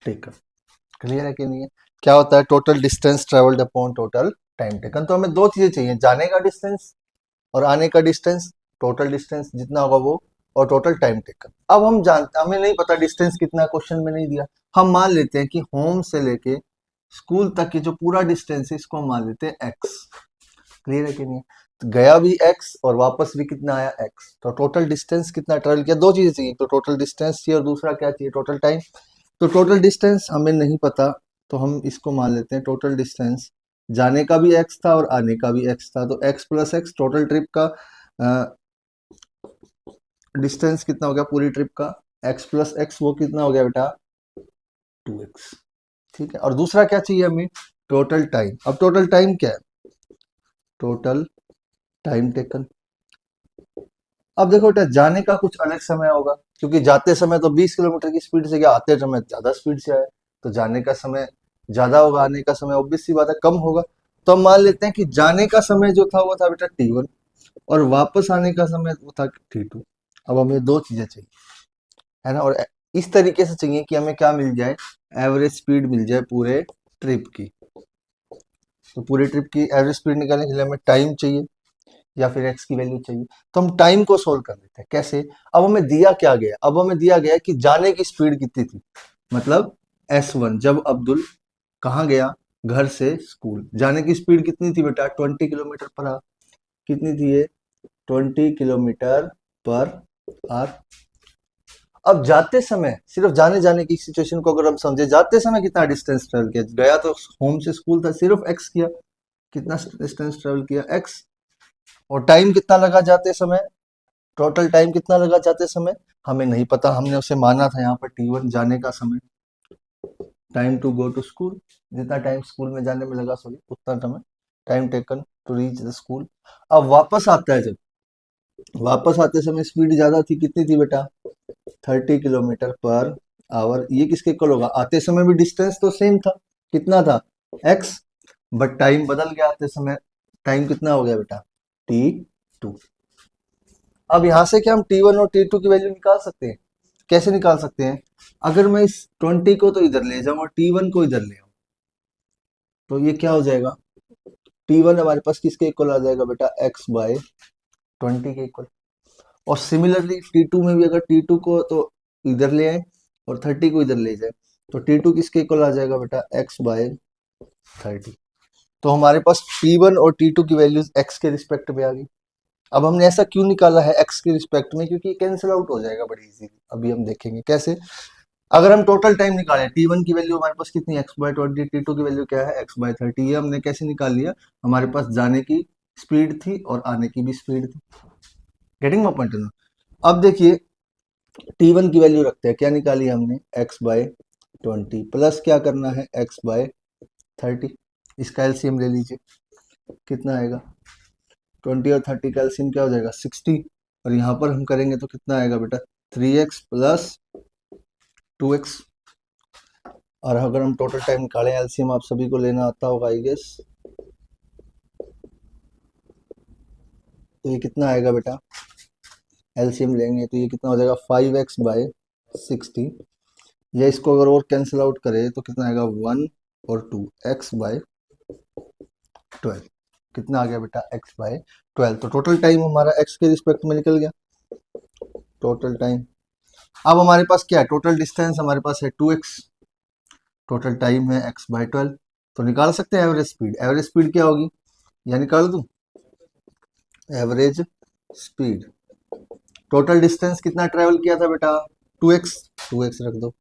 S1: taken. Clear है कि नहीं है? क्या होता है total distance travelled upon total time taken. तो हमें दो चीजें चाहिए, जाने का डिस्टेंस और आने का डिस्टेंस, टोटल डिस्टेंस जितना होगा वो, और टोटल टाइम टेकन। अब हम जानते, हमें नहीं पता डिस्टेंस कितना, क्वेश्चन में नहीं दिया, हम मान लेते हैं कि होम से लेके स्कूल तक की जो पूरा डिस्टेंस है इसको हम मान लेते हैं एक्स। क्लियर है कि नहीं? तो गया भी एक्स और वापस भी कितना आया एक्स, तो टोटल डिस्टेंस कितना ट्रेवल किया। दो चीजें चाहिए, तो टोटल डिस्टेंस चाहिए और दूसरा क्या चाहिए टोटल टाइम। तो टोटल डिस्टेंस हमें नहीं पता, तो हम इसको मान लेते हैं टोटल डिस्टेंस, जाने का भी एक्स था और आने का भी एक्स था, तो x plus x, total trip का डिस्टेंस कितना हो गया पूरी ट्रिप का, एक्स प्लस एक्स, वो कितना हो गया बेटा 2x। ठीक है, और दूसरा क्या चाहिए हमें, टोटल टाइम। अब टोटल टाइम क्या है, टोटल टाइम टेकन। अब देखो बेटा, जाने का कुछ अलग समय होगा, क्योंकि जाते समय तो 20 किलोमीटर की स्पीड से गया, आते समय ज्यादा स्पीड से आया, तो जाने का समय ज्यादा होगा, आने का समय ऑब्वियस सी बात है कम होगा। तो हम मान लेते हैं कि जाने का समय जो था वो था बेटा t1 और वापस आने का समय वो था t2। अब हमें दो चीजें चाहिए, है ना, और इस तरीके से चाहिए कि हमें क्या मिल जाए, एवरेज स्पीड मिल जाए पूरे ट्रिप की। तो पूरे ट्रिप की एवरेज स्पीड निकालने के लिए हमें टाइम चाहिए या फिर एक्स की वैल्यू चाहिए। तो हम टाइम को सोल्व कर लेते हैं कैसे। अब हमें दिया क्या गया, अब हमें दिया गया कि जाने की स्पीड कितनी थी, मतलब S1, जब अब्दुल कहाँ गया, घर से स्कूल, जाने की स्पीड कितनी थी बेटा 20 किलोमीटर पर आवर। कितनी थी ये 20 किलोमीटर पर आवर। अब जाते समय, सिर्फ जाने जाने की सिचुएशन को अगर हम समझे, जाते समय कितना डिस्टेंस ट्रेवल किया, गया तो होम से स्कूल था, सिर्फ एक्स किया, कितना डिस्टेंस ट्रेवल किया एक्स, और टाइम कितना लगा जाते समय, टोटल टाइम कितना लगा जाते समय हमें नहीं पता, हमने उसे माना था यहाँ पर t1 जाने का समय, time to go to school, जितना टाइम स्कूल में जाने में लगा सॉरी उतना समय, time taken to reach the school. अब वापस आता है, जब वापस आते समय स्पीड ज्यादा थी, कितनी थी बेटा 30 किलोमीटर पर आवर। ये किसके इक्वल होगा, आते समय भी डिस्टेंस तो सेम था, कितना था x, बट टाइम बदल गया आते समय, टाइम कितना हो गया बेटा t2। अब यहां से क्या हम t1 और t2 की वैल्यू निकाल सकते हैं, कैसे निकाल सकते हैं, अगर मैं इस 20 को तो इधर ले जाऊं और t1 को इधर ले आऊं, तो ये क्या हो जाएगा, T1 हमारे पास किसके इक्वल आ जाएगा बेटा, x/20 के इक्वल। और सिमिलरली T2 में भी अगर T2 को तो इधर ले आए और 30 को इधर ले जाए, तो T2 किसके इक्वल आ जाएगा बेटा, x/30। तो हमारे पास T1 और T2 की वैल्यूज x के रिस्पेक्ट में आ गई। अब हमने ऐसा क्यों निकाला है x के रिस्पेक्ट में, क्योंकि कैंसिल आउट हो जाएगा बड़ी इजीली। अभी हम देखेंगे कैसे। अगर हम टोटल टाइम निकालें, T1 की वैल्यू हमारे पास कितनी, x/20, T2 की वैल्यू क्या है, x/30। ये हमने कैसे निकाल लिया, हमारे पास जाने की स्पीड थी और आने की भी स्पीड थी। Getting my point. अब देखिए T1 की वैल्यू रखते हैं, क्या निकाली हमने, x/20 प्लस क्या करना है, x/30। इसका एलसीएम ले लीजिए, कितना आएगा, 20 और 30 का एलसीएम क्या हो जाएगा, 60। और यहाँ पर हम करेंगे तो कितना आएगा बेटा, 3x प्लस 2x। और अगर हम टोटल टाइम निकालें, एलसीएम आप सभी को लेना आता होगा आई गेस, तो ये कितना आएगा बेटा, एलसीएम लेंगे तो ये कितना हो जाएगा, 5x/60। या इसको अगर और कैंसिल आउट करें तो कितना आएगा, 1 और 2, x/12। कितना आ गया बेटा, x/12। तो टोटल टाइम हमारा x के रिस्पेक्ट में निकल गया, टोटल टाइम। अब हमारे पास क्या है, टोटल डिस्टेंस हमारे पास है 2x, टोटल टाइम है x/12। तो निकाल सकते हैं एवरेज स्पीड। एवरेज स्पीड क्या होगी, या निकाल दूं, एवरेज स्पीड, टोटल डिस्टेंस कितना ट्रेवल किया था बेटा, 2x, 2x रख दो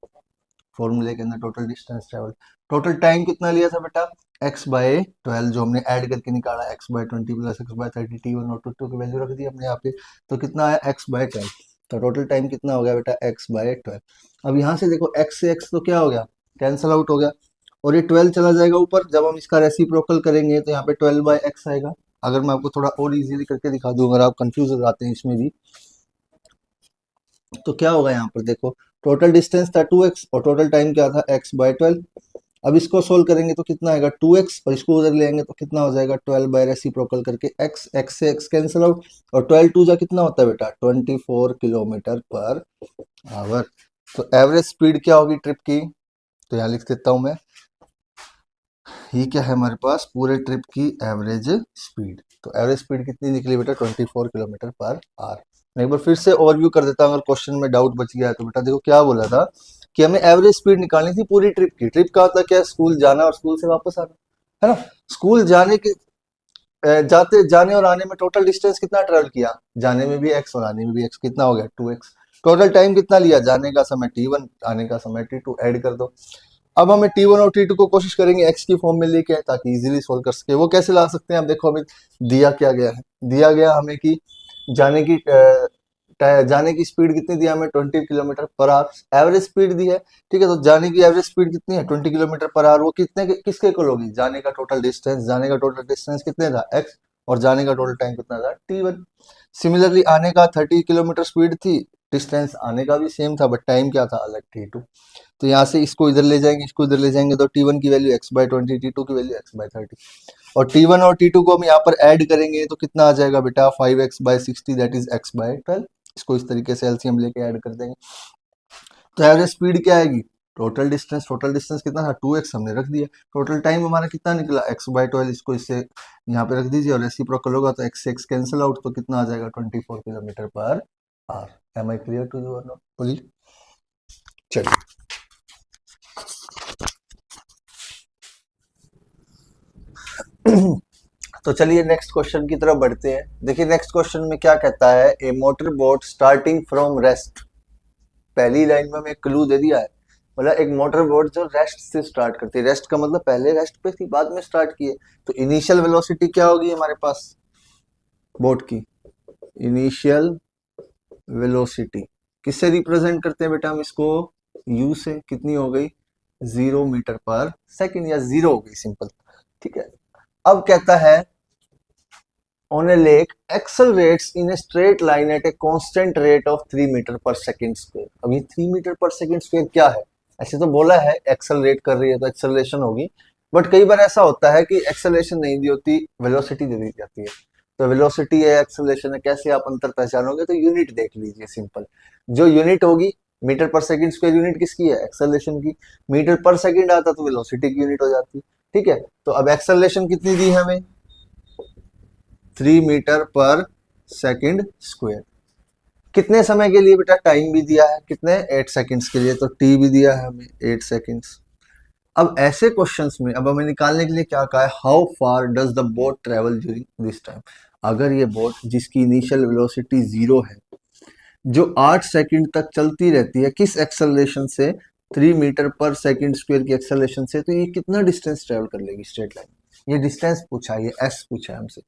S1: फॉर्मूले के अंदर, total distance travel. Total time कितना लिया था बेटा, x/12, जो हमने ऐड करके निकाला, x/20 प्लस x/30, T1 और T2 की वैल्यू रख दी हमने यहाँ पे, तो कितना आया, x/12। तो टोटल टाइम कितना हो गया बेटा, x/12। अब यहाँ से देखो x से x तो क्या हो गया, कैंसल आउट हो गया, और ये 12 चला जाएगा ऊपर। जब हम इसका रेसिप्रोकल करेंगे तो यहाँ पे 12/x आएगा। अगर मैं आपको थोड़ा और इजीली करके दिखा दूं, अगर आप कंफ्यूज हो जाते हैं इसमें भी, तो क्या होगा, यहाँ पर देखो टोटल डिस्टेंस था 2x और टोटल टाइम क्या था, x/12। अब इसको सोल्व करेंगे तो कितना आएगा, 2x, और इसको उधर लेंगे तो कितना हो जाएगा, 12 बाय रेसिप्रोकल करके x से x कैंसिल आउट, और 12 2 जा कितना होता है बेटा, 24 किलोमीटर पर आवर। तो एवरेज स्पीड क्या होगी ट्रिप की, तो यहाँ लिख देता हूं मैं, ये क्या है हमारे पास, पूरे ट्रिप की एवरेज स्पीड। तो एवरेज स्पीड कितनी निकली बेटा, 24 किलोमीटर पर आवर। मैं एक बार फिर से ओवरव्यू कर देता हूँ, अगर क्वेश्चन में डाउट बच गया है तो बेटा देखो क्या बोला था, कि हमें एवरेज स्पीड निकालनी थी पूरी ट्रिप की। ट्रिप का मतलब क्या है, स्कूल जाना और स्कूल से वापस आना, है ना। स्कूल जाने के जाने और आने में टोटल डिस्टेंस कितना ट्रेवल किया, जाने में भी x और आने में भी x, कितना हो गया 2x। टोटल टाइम कितना लिया, जाने का समय T1, आने का समय T2, ऐड कर दो। अब हमें T1 और T2 को कोशिश करेंगे x की फॉर्म में लेके आए, ताकि इजीली सोल्व कर सके। वो कैसे ला सकते हैं, अब देखो हमें दिया क्या गया है, दिया गया हमें कि जाने की जाने की स्पीड कितनी दी हमें, 20 kilometre per our average speed दी है। ठीक है, तो जाने की एवरेज स्पीड कितनी है, 20 किलोमीटर पर आवर। वो कितने किसके इक्वल होगी, जाने का टोटल डिस्टेंस, जाने का टोटल डिस्टेंस कितने था, x, और जाने का टोटल टाइम कितना था, T1। सिमिलरली आने का 30 किलोमीटर स्पीड थी, डिस्टेंस आने का भी सेम था, बट टाइम क्या था अलग, T2। तो यहाँ से इसको इधर ले जाएंगे, इसको इधर ले जाएंगे, तो T1 की वैल्यू x/20, T2 की वैल्यू x/30, और T1 और T2 को हम यहाँ पर ऐड करेंगे तो कितना आ जाएगा बेटा, 5x/60, दैट इज x/12। इसको इस तरीके से एलसीएम लेके ऐड कर देंगे, तो एवरेज स्पीड क्या आएगी, टोटल डिस्टेंस, टोटल डिस्टेंस कितना था, 2x हमने रख दिया। टोटल टाइम हमारा कितना निकला, x/12, इसको इससे यहाँ पे रख दीजिए, और रेसिप्रोकल होगा तो x से x कैंसिल आउट, तो कितना आ जाएगा, 24 kilometre per hour. Am I clear to you और नॉट, बोलिए। चलिए तो चलिए नेक्स्ट क्वेश्चन की तरफ बढ़ते हैं। देखिए नेक्स्ट क्वेश्चन में क्या कहता है, a motor boat starting from rest. पहली लाइन में हमें क्लू दे दिया है, मतलब एक मोटर बोट जो रेस्ट से स्टार्ट करती है। रेस्ट का मतलब पहले रेस्ट पे थी, बाद में स्टार्ट की है। तो इनिशियल वेलोसिटी क्या होगी हमारे पास बोट की, इनिशियल वेलोसिटी किससे रिप्रेजेंट करते हैं बेटा हम इसको, u से। कितनी हो गई, 0 मीटर पर सेकेंड, या 0 हो गई सिंपल। ठीक है, अब कहता है on a lake accelerates in a straight line at a constant rate of 3 metre per second square. अब ये 3 मीटर पर सेकेंड स्क्वायर क्या है, ऐसे तो बोला है एक्सेलरेट कर रही है तो एक्सेलरेशन होगी, बट कई बार ऐसा होता है कि एक्सेलरेशन नहीं दी होती, वेलोसिटी दे दी जाती है। तो वेलोसिटी है, एक्सेलरेशन है, कैसे आप अंतर पहचानोगे, तो यूनिट देख लीजिए सिंपल। जो यूनिट होगी metre per second square, unit किसकी है, एक्सेलरेशन की। मीटर पर सेकेंड आता तो वेलोसिटी की यूनिट हो जाती। ठीक है, तो अब एक्सेलरेशन कितनी दी है हमें, 3 मीटर पर सेकंड स्क्वायर। कितने समय के लिए बेटा, टाइम भी दिया है, कितने 8 सेकंड्स के लिए, तो टी भी दिया है हमें 8 सेकंड्स। अब ऐसे क्वेश्चंस में अब हमें निकालने के लिए क्या कहा है, how far does the boat travel during this time. अगर ये बोट जिसकी इनिशियल वेलोसिटी 0 है, जो 8 सेकंड तक चलती रहती है, किस एक्सेलरेशन से, 3 मीटर पर सेकंड स्क्वायर की एक्सेलरेशन से, तो ये कितना डिस्टेंस ट्रेवल कर लेगी स्ट्रेट लाइन। ये डिस्टेंस पूछा है, ये एस पूछा है हमसे।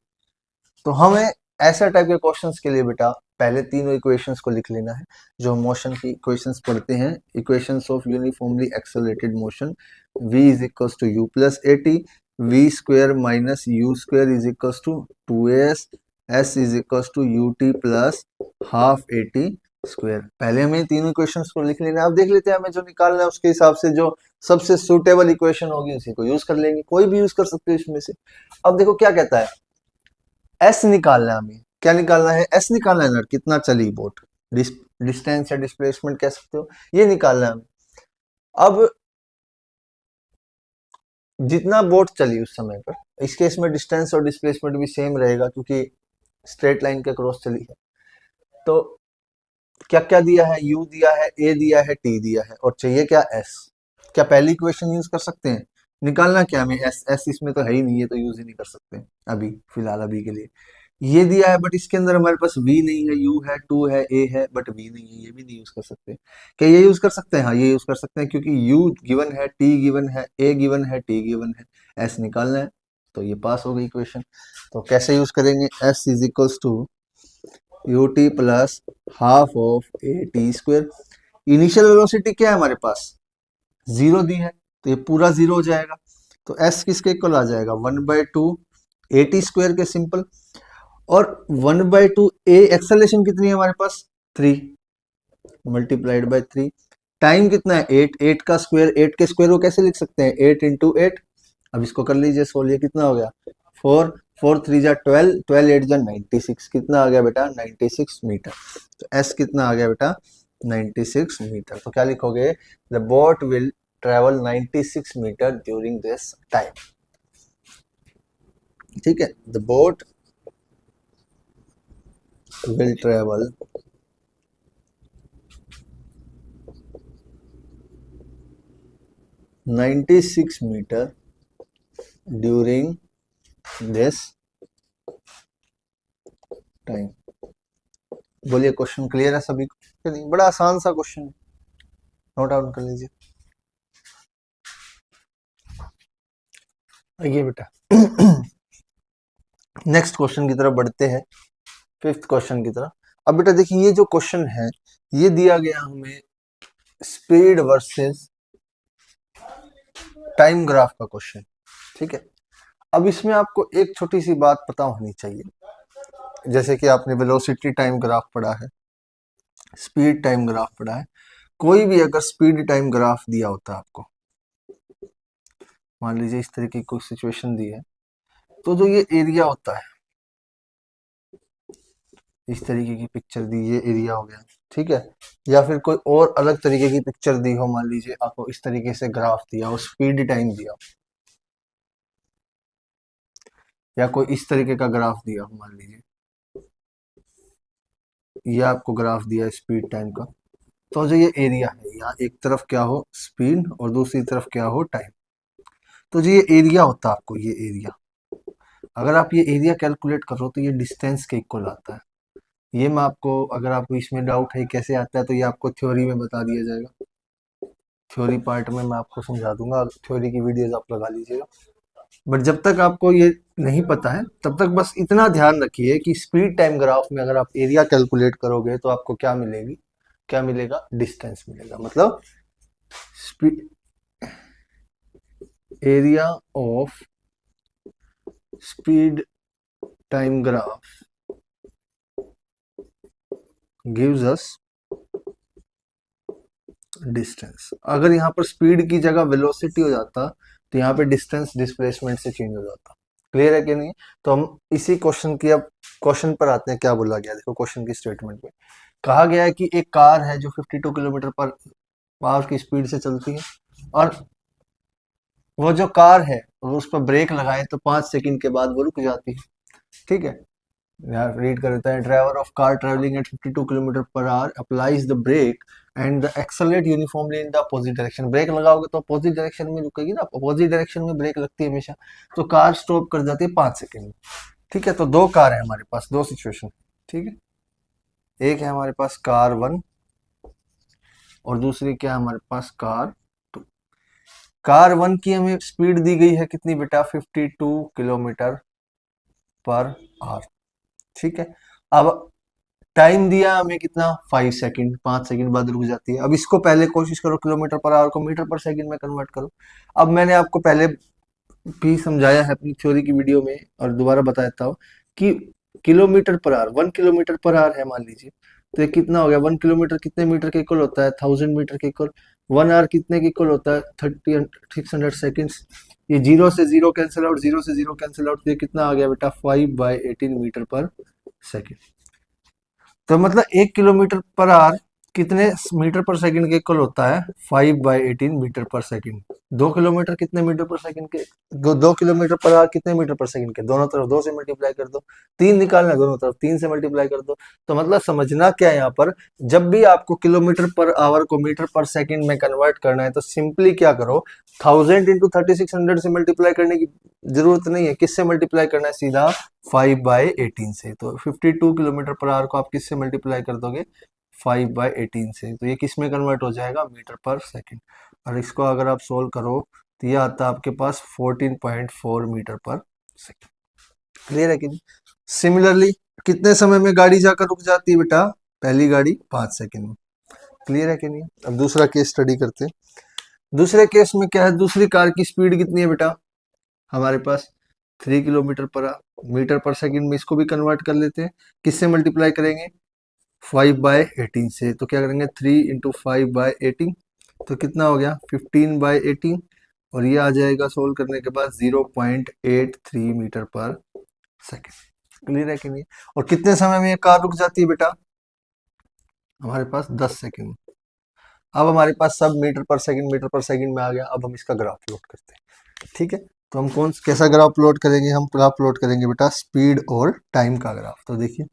S1: तो हमें ऐसा टाइप के क्वेश्चंस के लिए बेटा पहले तीनों इक्वेशंस को लिख लेना है जो मोशन की इक्वेशंस पढ़ते हैं। Equations of uniformly accelerated motion, v is equals to u plus a t, v square minus u square is equals to 2as, s is equals to u t plus half a t square. पहले हमें तीनों equations को लिख लेना है। अब देख लेते हैं हमें जो निकालना है उसके हिसाब से जो सबसे सुटेबल इक्वेशन होगी उसी को यूज कर लेंगे, कोई भी यूज कर सकते हैं इसमें से। अब देखो क्या कहता है, एस निकालना है हमें, क्या निकालना है, एस निकालना है ना, कितना चली बोट, डिस्टेंस या डिस्प्लेसमेंट कह सकते हो, ये निकालना है हमें। अब जितना बोट चली उस समय पर, इस केस में डिस्टेंस और डिस्प्लेसमेंट भी सेम रहेगा क्योंकि स्ट्रेट लाइन के क्रॉस चली है। तो क्या क्या दिया है, u दिया है, a दिया है, t दिया है, और चाहिए क्या, s। क्या पहली इक्वेशन यूज कर सकते हैं, निकालना क्या हमें, s इसमें तो है ही नहीं है, तो यूज ही नहीं कर सकते अभी फिलहाल, अभी के लिए। ये दिया है बट इसके अंदर हमारे पास v नहीं है, u है, 2 है, a है, बट v नहीं है, ये भी नहीं यूज कर सकते। क्या ये यूज कर सकते हैं, हाँ ये यूज कर सकते हैं क्योंकि u गिवन है, t गिवन है, a गिवन है, t गिवन है, s निकालना है, तो ये पास हो गई इक्वेशन। तो कैसे यूज करेंगे, s is equals to u t plus half of a t square. Initial velocity क्या है हमारे पास, 0 दी है, तो ये पूरा 0 हो जाएगा, तो s किसके इक्वल आ जाएगा, 1/2 ए टी स्क्वायर के, सिंपल। और 1/2 ए एक्सेलरेशन कितनी है हमारे पास, 3 मल्टीप्लाइड बाय 3। टाइम कितना है, 8 का स्क्वायर, 8 के स्क्वायर को कैसे लिख सकते हैं, 8 इंटू 8। अब इसको कर लीजिए सोल्व, ये कितना हो गया, 4 4 3 जा 12, 12 8 जा 96, कितना आ गया बेटा, 96 मीटर। तो एस कितना आ गया बेटा, 96 मीटर। तो क्या लिखोगे, the boat will travel 96 metre during this time. ठीक है, the boat will travel 96 meter during this time। बोलिए क्वेश्चन क्लियर है सभी को, नहीं बड़ा आसान सा क्वेश्चन है, नोट डाउन कर लीजिए। आइए बेटा नेक्स्ट क्वेश्चन की तरफ बढ़ते हैं, 5th क्वेश्चन की तरफ। अब बेटा देखिए ये जो क्वेश्चन है ये दिया गया हमें स्पीड वर्सेस टाइम ग्राफ का क्वेश्चन, ठीक है। अब इसमें आपको एक छोटी सी बात पता होनी चाहिए, जैसे कि आपने वेलोसिटी टाइम ग्राफ पढ़ा है, स्पीड टाइम ग्राफ पढ़ा है, कोई भी अगर स्पीड टाइम ग्राफ दिया होता है आपको, मान लीजिए इस तरीके की कोई सिचुएशन दी है, तो जो ये एरिया होता है, इस तरीके की पिक्चर दी, ये एरिया हो गया, ठीक है। या फिर कोई और अलग तरीके की पिक्चर दी हो, मान लीजिए आपको इस तरीके से ग्राफ दिया हो, स्पीड टाइम दिया हो, या कोई इस तरीके का ग्राफ दिया हो, मान लीजिए ये आपको ग्राफ दिया है स्पीड टाइम का। तो जो ये एरिया है, यहाँ एक तरफ क्या हो स्पीड और दूसरी तरफ क्या हो टाइम, तो जो ये एरिया होता है आपको, ये एरिया, अगर आप ये एरिया कैलकुलेट करो तो ये डिस्टेंस के इक्वल आता है। ये मैं आपको, अगर आपको इसमें डाउट है कैसे आता है, तो ये आपको थ्योरी में बता दिया जाएगा, थ्योरी पार्ट में मैं आपको समझा दूंगा, थ्योरी की वीडियोज आप लगा लीजिएगा। बट जब तक आपको ये नहीं पता है तब तक बस इतना ध्यान रखिए कि स्पीड टाइम ग्राफ में अगर आप एरिया कैलकुलेट करोगे तो आपको क्या मिलेगी, क्या मिलेगा, डिस्टेंस मिलेगा। मतलब speed area of speed time graph gives us distance. अगर यहाँ पर स्पीड की जगह वेलोसिटी हो जाता तो यहाँ पे डिस्टेंस डिस्प्लेसमेंट से चेंज हो जाता। क्लियर है कि नहीं। तो हम इसी क्वेश्चन की, अब क्वेश्चन पर आते हैं, क्या बोला गया देखो क्वेश्चन की स्टेटमेंट में कहा गया है कि एक कार है जो 52 किलोमीटर पर आवर की स्पीड से चलती है और वो जो कार है वो उस पर ब्रेक लगाए तो 5 सेकंड के बाद वो रुक जाती है। ठीक है, यार रीड कर देता है। Driver of car travelling at 52 kilometre per hour applies the brake and the accelerate uniformly in the opposite direction. Brake लगाओगे तो अपोजिट डायरेक्शन में रुकेगी ना, अपोजिट डायरेक्शन में ब्रेक लगती है हमेशा, तो कार स्टॉप कर जाती है 5 सेकंड में। ठीक है, तो दो कार है हमारे पास, दो सिचुएशन। ठीक है, एक है हमारे पास कार 1 और दूसरी क्या है हमारे पास कार 2। कार 1 की हमें स्पीड दी गई है कितनी बेटा, 52 किलोमीटर पर आवर। ठीक है, अब टाइम दिया हमें कितना, 5 सेकंड, 5 सेकंड बाद रुक जाती है। अब इसको पहले कोशिश करो किलोमीटर पर आवर को मीटर पर सेकंड में कन्वर्ट करो। अब मैंने आपको पहले भी समझाया है अपनी थ्योरी की वीडियो में और दोबारा बता देता हूँ कि kilometre per our, 1 kilometre per our है मान लीजिए, तो ये कितना हो गया, 1 किलोमीटर कितने मीटर के इक्वल होता है, 1000 मीटर के इक्वल। 1 आवर कितने के इक्वल होता है, 600 सेकेंड्स। ये जीरो से जीरो कैंसिल आउट, जीरो से जीरो कैंसिल आउट, तो ये कितना आ गया बेटा, 5/18 मीटर पर सेकेंड। तो मतलब 1 किलोमीटर पर आवर कितने मीटर पर सेकंड के इक्वल होता है, 5/18 मीटर पर सेकंड। 2 किलोमीटर कितने मीटर पर सेकंड के, 2 किलोमीटर पर आवर कितने मीटर पर सेकंड के, दोनों तरफ 2 से मल्टीप्लाई कर दो। 3 निकालना है, दोनों तरफ 3 से मल्टीप्लाई कर दो। तो मतलब समझना क्या है यहाँ पर, जब भी आपको किलोमीटर पर आवर को मीटर पर सेकंड में कन्वर्ट करना है तो सिंपली क्या करो, 1000 इंटू 3600 से मल्टीप्लाई करने की जरूरत नहीं है। किससे मल्टीप्लाई करना है, सीधा 5/18 से। तो 52 किलोमीटर पर आवर को आप किससे मल्टीप्लाई कर दोगे, 5/18 से। तो ये किस में कन्वर्ट हो जाएगा, मीटर पर सेकंड। और इसको अगर आप सोल्व करो तो ये आता है आपके पास 14.4 मीटर पर सेकंड। क्लियर है कि नहीं। सिमिलरली कितने समय में गाड़ी जाकर रुक जाती है बेटा, पहली गाड़ी 5 सेकंड में। क्लियर है कि नहीं। अब दूसरा केस स्टडी करते हैं। दूसरे केस में क्या है, दूसरी कार की स्पीड कितनी है बेटा, हमारे पास 3 किलोमीटर पर मीटर पर सेकंड में। इसको भी कन्वर्ट कर लेते हैं, किससे मल्टीप्लाई करेंगे, 5/18 से। तो क्या करेंगे, 3 इंटू 5/18, तो कितना हो गया, 15/18। और ये आ जाएगा सोल्व करने के बाद 0.83 मीटर पर सेकंड। क्लियर है कि नहीं। और कितने समय में ये कार रुक जाती है बेटा, हमारे पास 10 सेकंड। अब हमारे पास सब मीटर पर सेकंड में आ गया। अब हम इसका ग्राफ प्लॉट करते हैं। ठीक है, तो हम कैसा ग्राफ प्लॉट करेंगे, हम ग्राफ प्लॉट करेंगे बेटा स्पीड और टाइम का ग्राफ। तो देखिए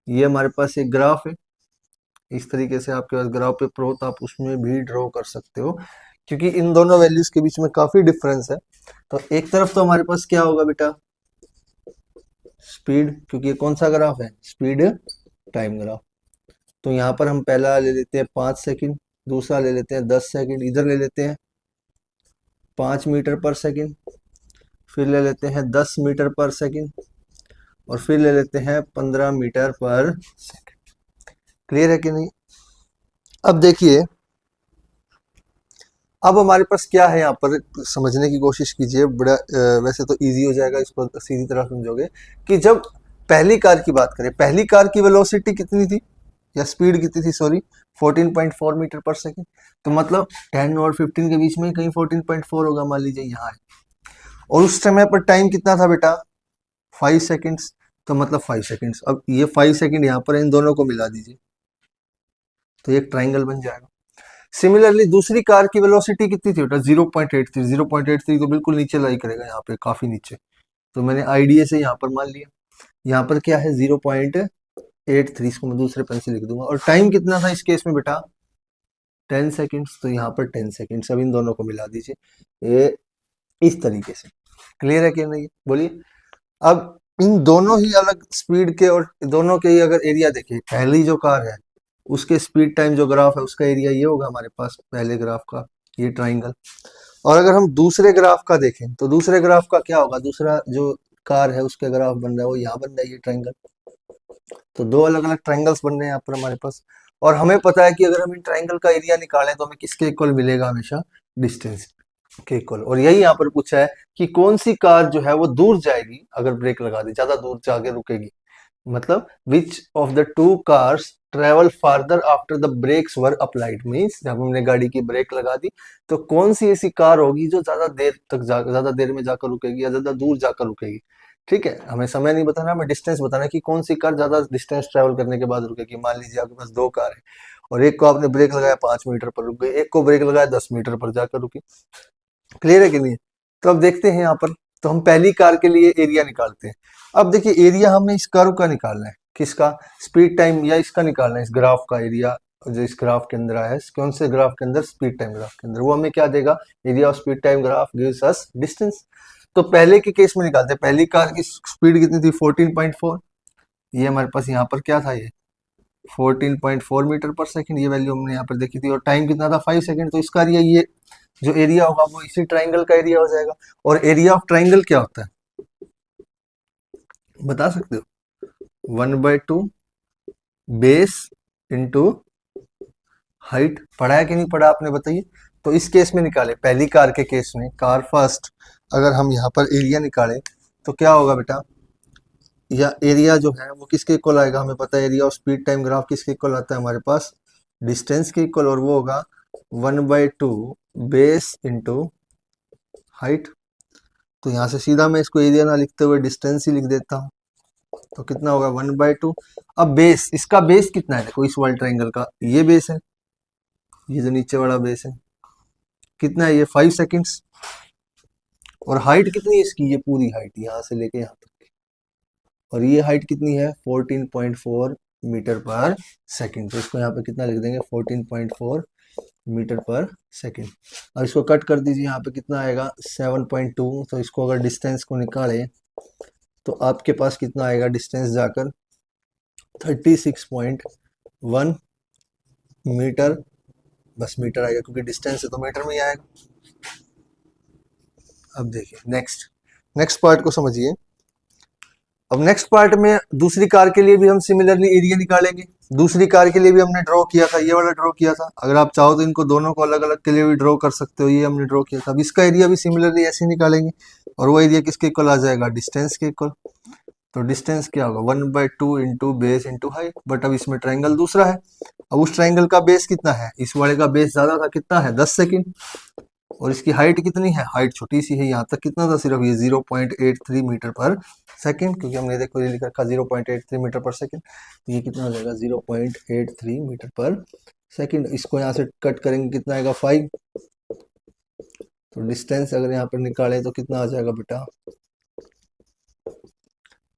S1: ये हमारे पास एक ग्राफ है, इस तरीके से आपके पास ग्राफ पेपर हो तो आप उसमें भी ड्रॉ कर सकते हो, क्योंकि इन दोनों वैल्यूज के बीच में काफी डिफरेंस है। तो एक तरफ तो हमारे पास क्या होगा बेटा, स्पीड, क्योंकि ये कौन सा ग्राफ है, स्पीड टाइम ग्राफ। तो यहाँ पर हम पहला ले लेते हैं 5 सेकंड, दूसरा ले लेते हैं 10 सेकंड, इधर ले लेते हैं 5 मीटर पर सेकंड, फिर ले लेते हैं 10 मीटर पर सेकंड, और फिर ले लेते हैं 15 मीटर पर सेकंड। क्लियर है कि नहीं। अब देखिए, अब हमारे पास क्या है, यहाँ पर समझने की कोशिश कीजिए, बड़ा वैसे तो इजी हो जाएगा, इसको सीधी तरह समझोगे कि जब पहली कार की बात करें, पहली कार की वेलोसिटी कितनी थी या स्पीड कितनी थी, सॉरी, 14.4 मीटर पर सेकंड। तो मतलब 10 और 15 के बीच में कहीं 14.4 होगा, मान लीजिए यहाँ है। और उस समय पर टाइम कितना था बेटा, 5 सेकेंड्स। तो मतलब 5 सेकेंड्स, अब ये 5 सेकेंड यहाँ पर इन दोनों को मिला दीजिए तो ये एक ट्राइंगल बन जाएगा। सिमिलरली दूसरी कार की वेलोसिटी कितनी थी बेटा, 0.83। 0.83 तो बिल्कुल नीचे लाई करेगा, यहाँ पे काफी नीचे। तो मैंने आईडीए से यहाँ पर मान लिया, यहाँ पर क्या है 0.83, इसको मैं दूसरे पेन से लिख दूंगा। और टाइम कितना था इस केस में बेटा, 10 सेकेंड्स। तो यहाँ पर 10 सेकेंड्स, अब इन दोनों को मिला दीजिए ये इस तरीके से। क्लियर है कि नहीं, बोलिए। अब इन दोनों ही अलग स्पीड के और दोनों के ही अगर एरिया देखिए, पहली जो कार है उसके स्पीड टाइम जो ग्राफ है उसका एरिया ये होगा हमारे पास पहले ग्राफ का, ये ट्राइंगल। और अगर हम दूसरे ग्राफ का देखें तो दूसरे ग्राफ का क्या होगा, दूसरा जो कार है उसका ग्राफ बन रहा है वो यहाँ बन रहा है, ये ट्राइंगल। तो दो अलग अलग ट्राइंगल्स बन रहे हैं यहाँ पर हमारे पास। और हमें पता है कि अगर हम इन ट्राइंगल का एरिया निकालें तो हमें किसके इक्वल मिलेगा, हमेशा डिस्टेंस के इक्वल। और यही यहाँ पर पूछा है कि कौन सी कार जो है वो दूर जाएगी अगर ब्रेक लगा दी, ज्यादा दूर जाके रुकेगी। मतलब which of the two cars travel farther after the brakes were applied, means जब हमने गाड़ी की ब्रेक लगा दी तो कौन सी ऐसी कार होगी जो ज्यादा देर में जाकर रुकेगी या ज्यादा दूर जाकर रुकेगी। ठीक है, हमें समय नहीं बताना, हमें डिस्टेंस बताना है कि कौन सी कार ज्यादा डिस्टेंस ट्रेवल करने के बाद रुकेगी। मान लीजिए आपके पास दो कार है और एक को आपने ब्रेक लगाया 5 मीटर पर रुक गई, एक को ब्रेक लगाया 10 मीटर पर जाकर रुकी। क्लियर है कि नहीं? तो अब देखते हैं यहाँ पर, तो हम पहली कार के लिए एरिया निकालते हैं। अब देखिए एरिया हमें इस कर्व का निकालना है, किसका? स्पीड टाइम या इसका निकालना है, इस ग्राफ का एरिया जो इस ग्राफ के अंदर आया है। कौन से ग्राफ के अंदर? स्पीड टाइम ग्राफ के अंदर। वो हमें क्या देगा? Area of speed time graph gives us distance. तो पहले के केस में निकालते हैं, पहली कार की स्पीड कितनी थी? 14.4। ये हमारे पास यहाँ पर क्या था? ये 14.4 मीटर पर सेकंड, ये वैल्यू हमने यहाँ पर देखी थी। और टाइम कितना था? 5 सेकंड। तो इसका एरिया, ये जो एरिया होगा वो इसी ट्राइंगल का एरिया हो जाएगा। और एरिया ऑफ ट्राइंगल क्या होता है, बता सकते हो? 1/2 बेस इंटू हाइट। पढ़ा है कि नहीं पढ़ा आपने, बताइए। तो इस केस में निकाले, पहली कार के केस में, कार फर्स्ट, अगर हम यहाँ पर एरिया निकालें तो क्या होगा बेटा? या एरिया जो है वो किसके इक्वल आएगा? हमें पता है area of speed time graph किसके इक्वल आता है हमारे पास? डिस्टेंस के इक्वल। और वो होगा 1/2 बेस इंटू हाइट। तो यहाँ से सीधा मैं इसको एरिया ना लिखते हुए डिस्टेंस ही लिख देता हूँ। तो कितना होगा? 1/2। अब बेस, इसका बेस कितना है? देखो इस वाले ट्राइंगल का ये बेस है, ये जो नीचे वाला बेस है कितना है? ये 5 सेकेंड्स। और हाइट कितनी है इसकी? ये पूरी हाइट यहाँ से लेके यहाँ तक की। और ये हाइट कितनी है? 14.4 मीटर पर सेकेंड। तो इसको यहाँ पे कितना लिख देंगे? 14.4 मीटर पर सेकेंड। अब इसको कट कर दीजिए, यहाँ पे कितना आएगा? 7.2। तो इसको अगर डिस्टेंस को निकाले तो आपके पास कितना आएगा डिस्टेंस जाकर? 36.1 मीटर। बस मीटर आएगा क्योंकि डिस्टेंस है तो मीटर में ही आएगा। अब देखिए नेक्स्ट पार्ट को समझिए। अब नेक्स्ट पार्ट में दूसरी कार के लिए भी हम सिमिलरली एरिया निकालेंगे। दूसरी कार के लिए भी हमने ड्रॉ किया था, ये वाला ड्रॉ किया था। अगर आप चाहो तो इनको दोनों को अलग अलग के लिए भी ड्रॉ कर सकते हो, ये हमने ड्रॉ किया था। अब इसका एरिया भी सिमिलरली ऐसे निकालेंगे और वो एरिया किसके इक्वल आ जाएगा? डिस्टेंस के इक्वल। तो डिस्टेंस क्या होगा? 1/2 into base into height. But अब इसमें ट्राइंगल दूसरा है। अब उस ट्राइंगल का बेस कितना है? इस वाले का बेस ज्यादा था, कितना है? 10 सेकेंड। और इसकी हाइट कितनी है? हाइट छोटी सी है, यहाँ तक कितना था? सिर्फ ये 0.83 मीटर पर सेकेंड, क्योंकि हमने देखो ये लिख रखा 0.83 मीटर पर सेकेंड। तो ये कितना हो जाएगा? 0.83 मीटर पर सेकेंड। इसको यहाँ से कट करेंगे, कितना आएगा? 5। तो डिस्टेंस अगर यहाँ पर निकाले तो कितना आ जाएगा बेटा?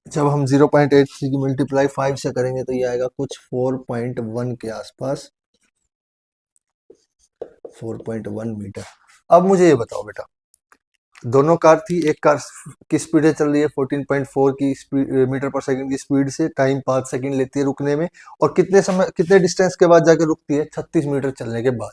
S1: जब हम 0.83 की मल्टीप्लाई 5 से करेंगे तो ये आएगा कुछ 4.1 के आसपास, 4.1 मीटर। अब मुझे ये बताओ बेटा, दोनों कार थी, एक कार की स्पीड से चल रही है 14.4 की स्पीड मीटर पर सेकंड की स्पीड से, टाइम 5 सेकंड लेती है रुकने में, और कितने डिस्टेंस के बाद जाकर रुकती है? 36 मीटर चलने के बाद।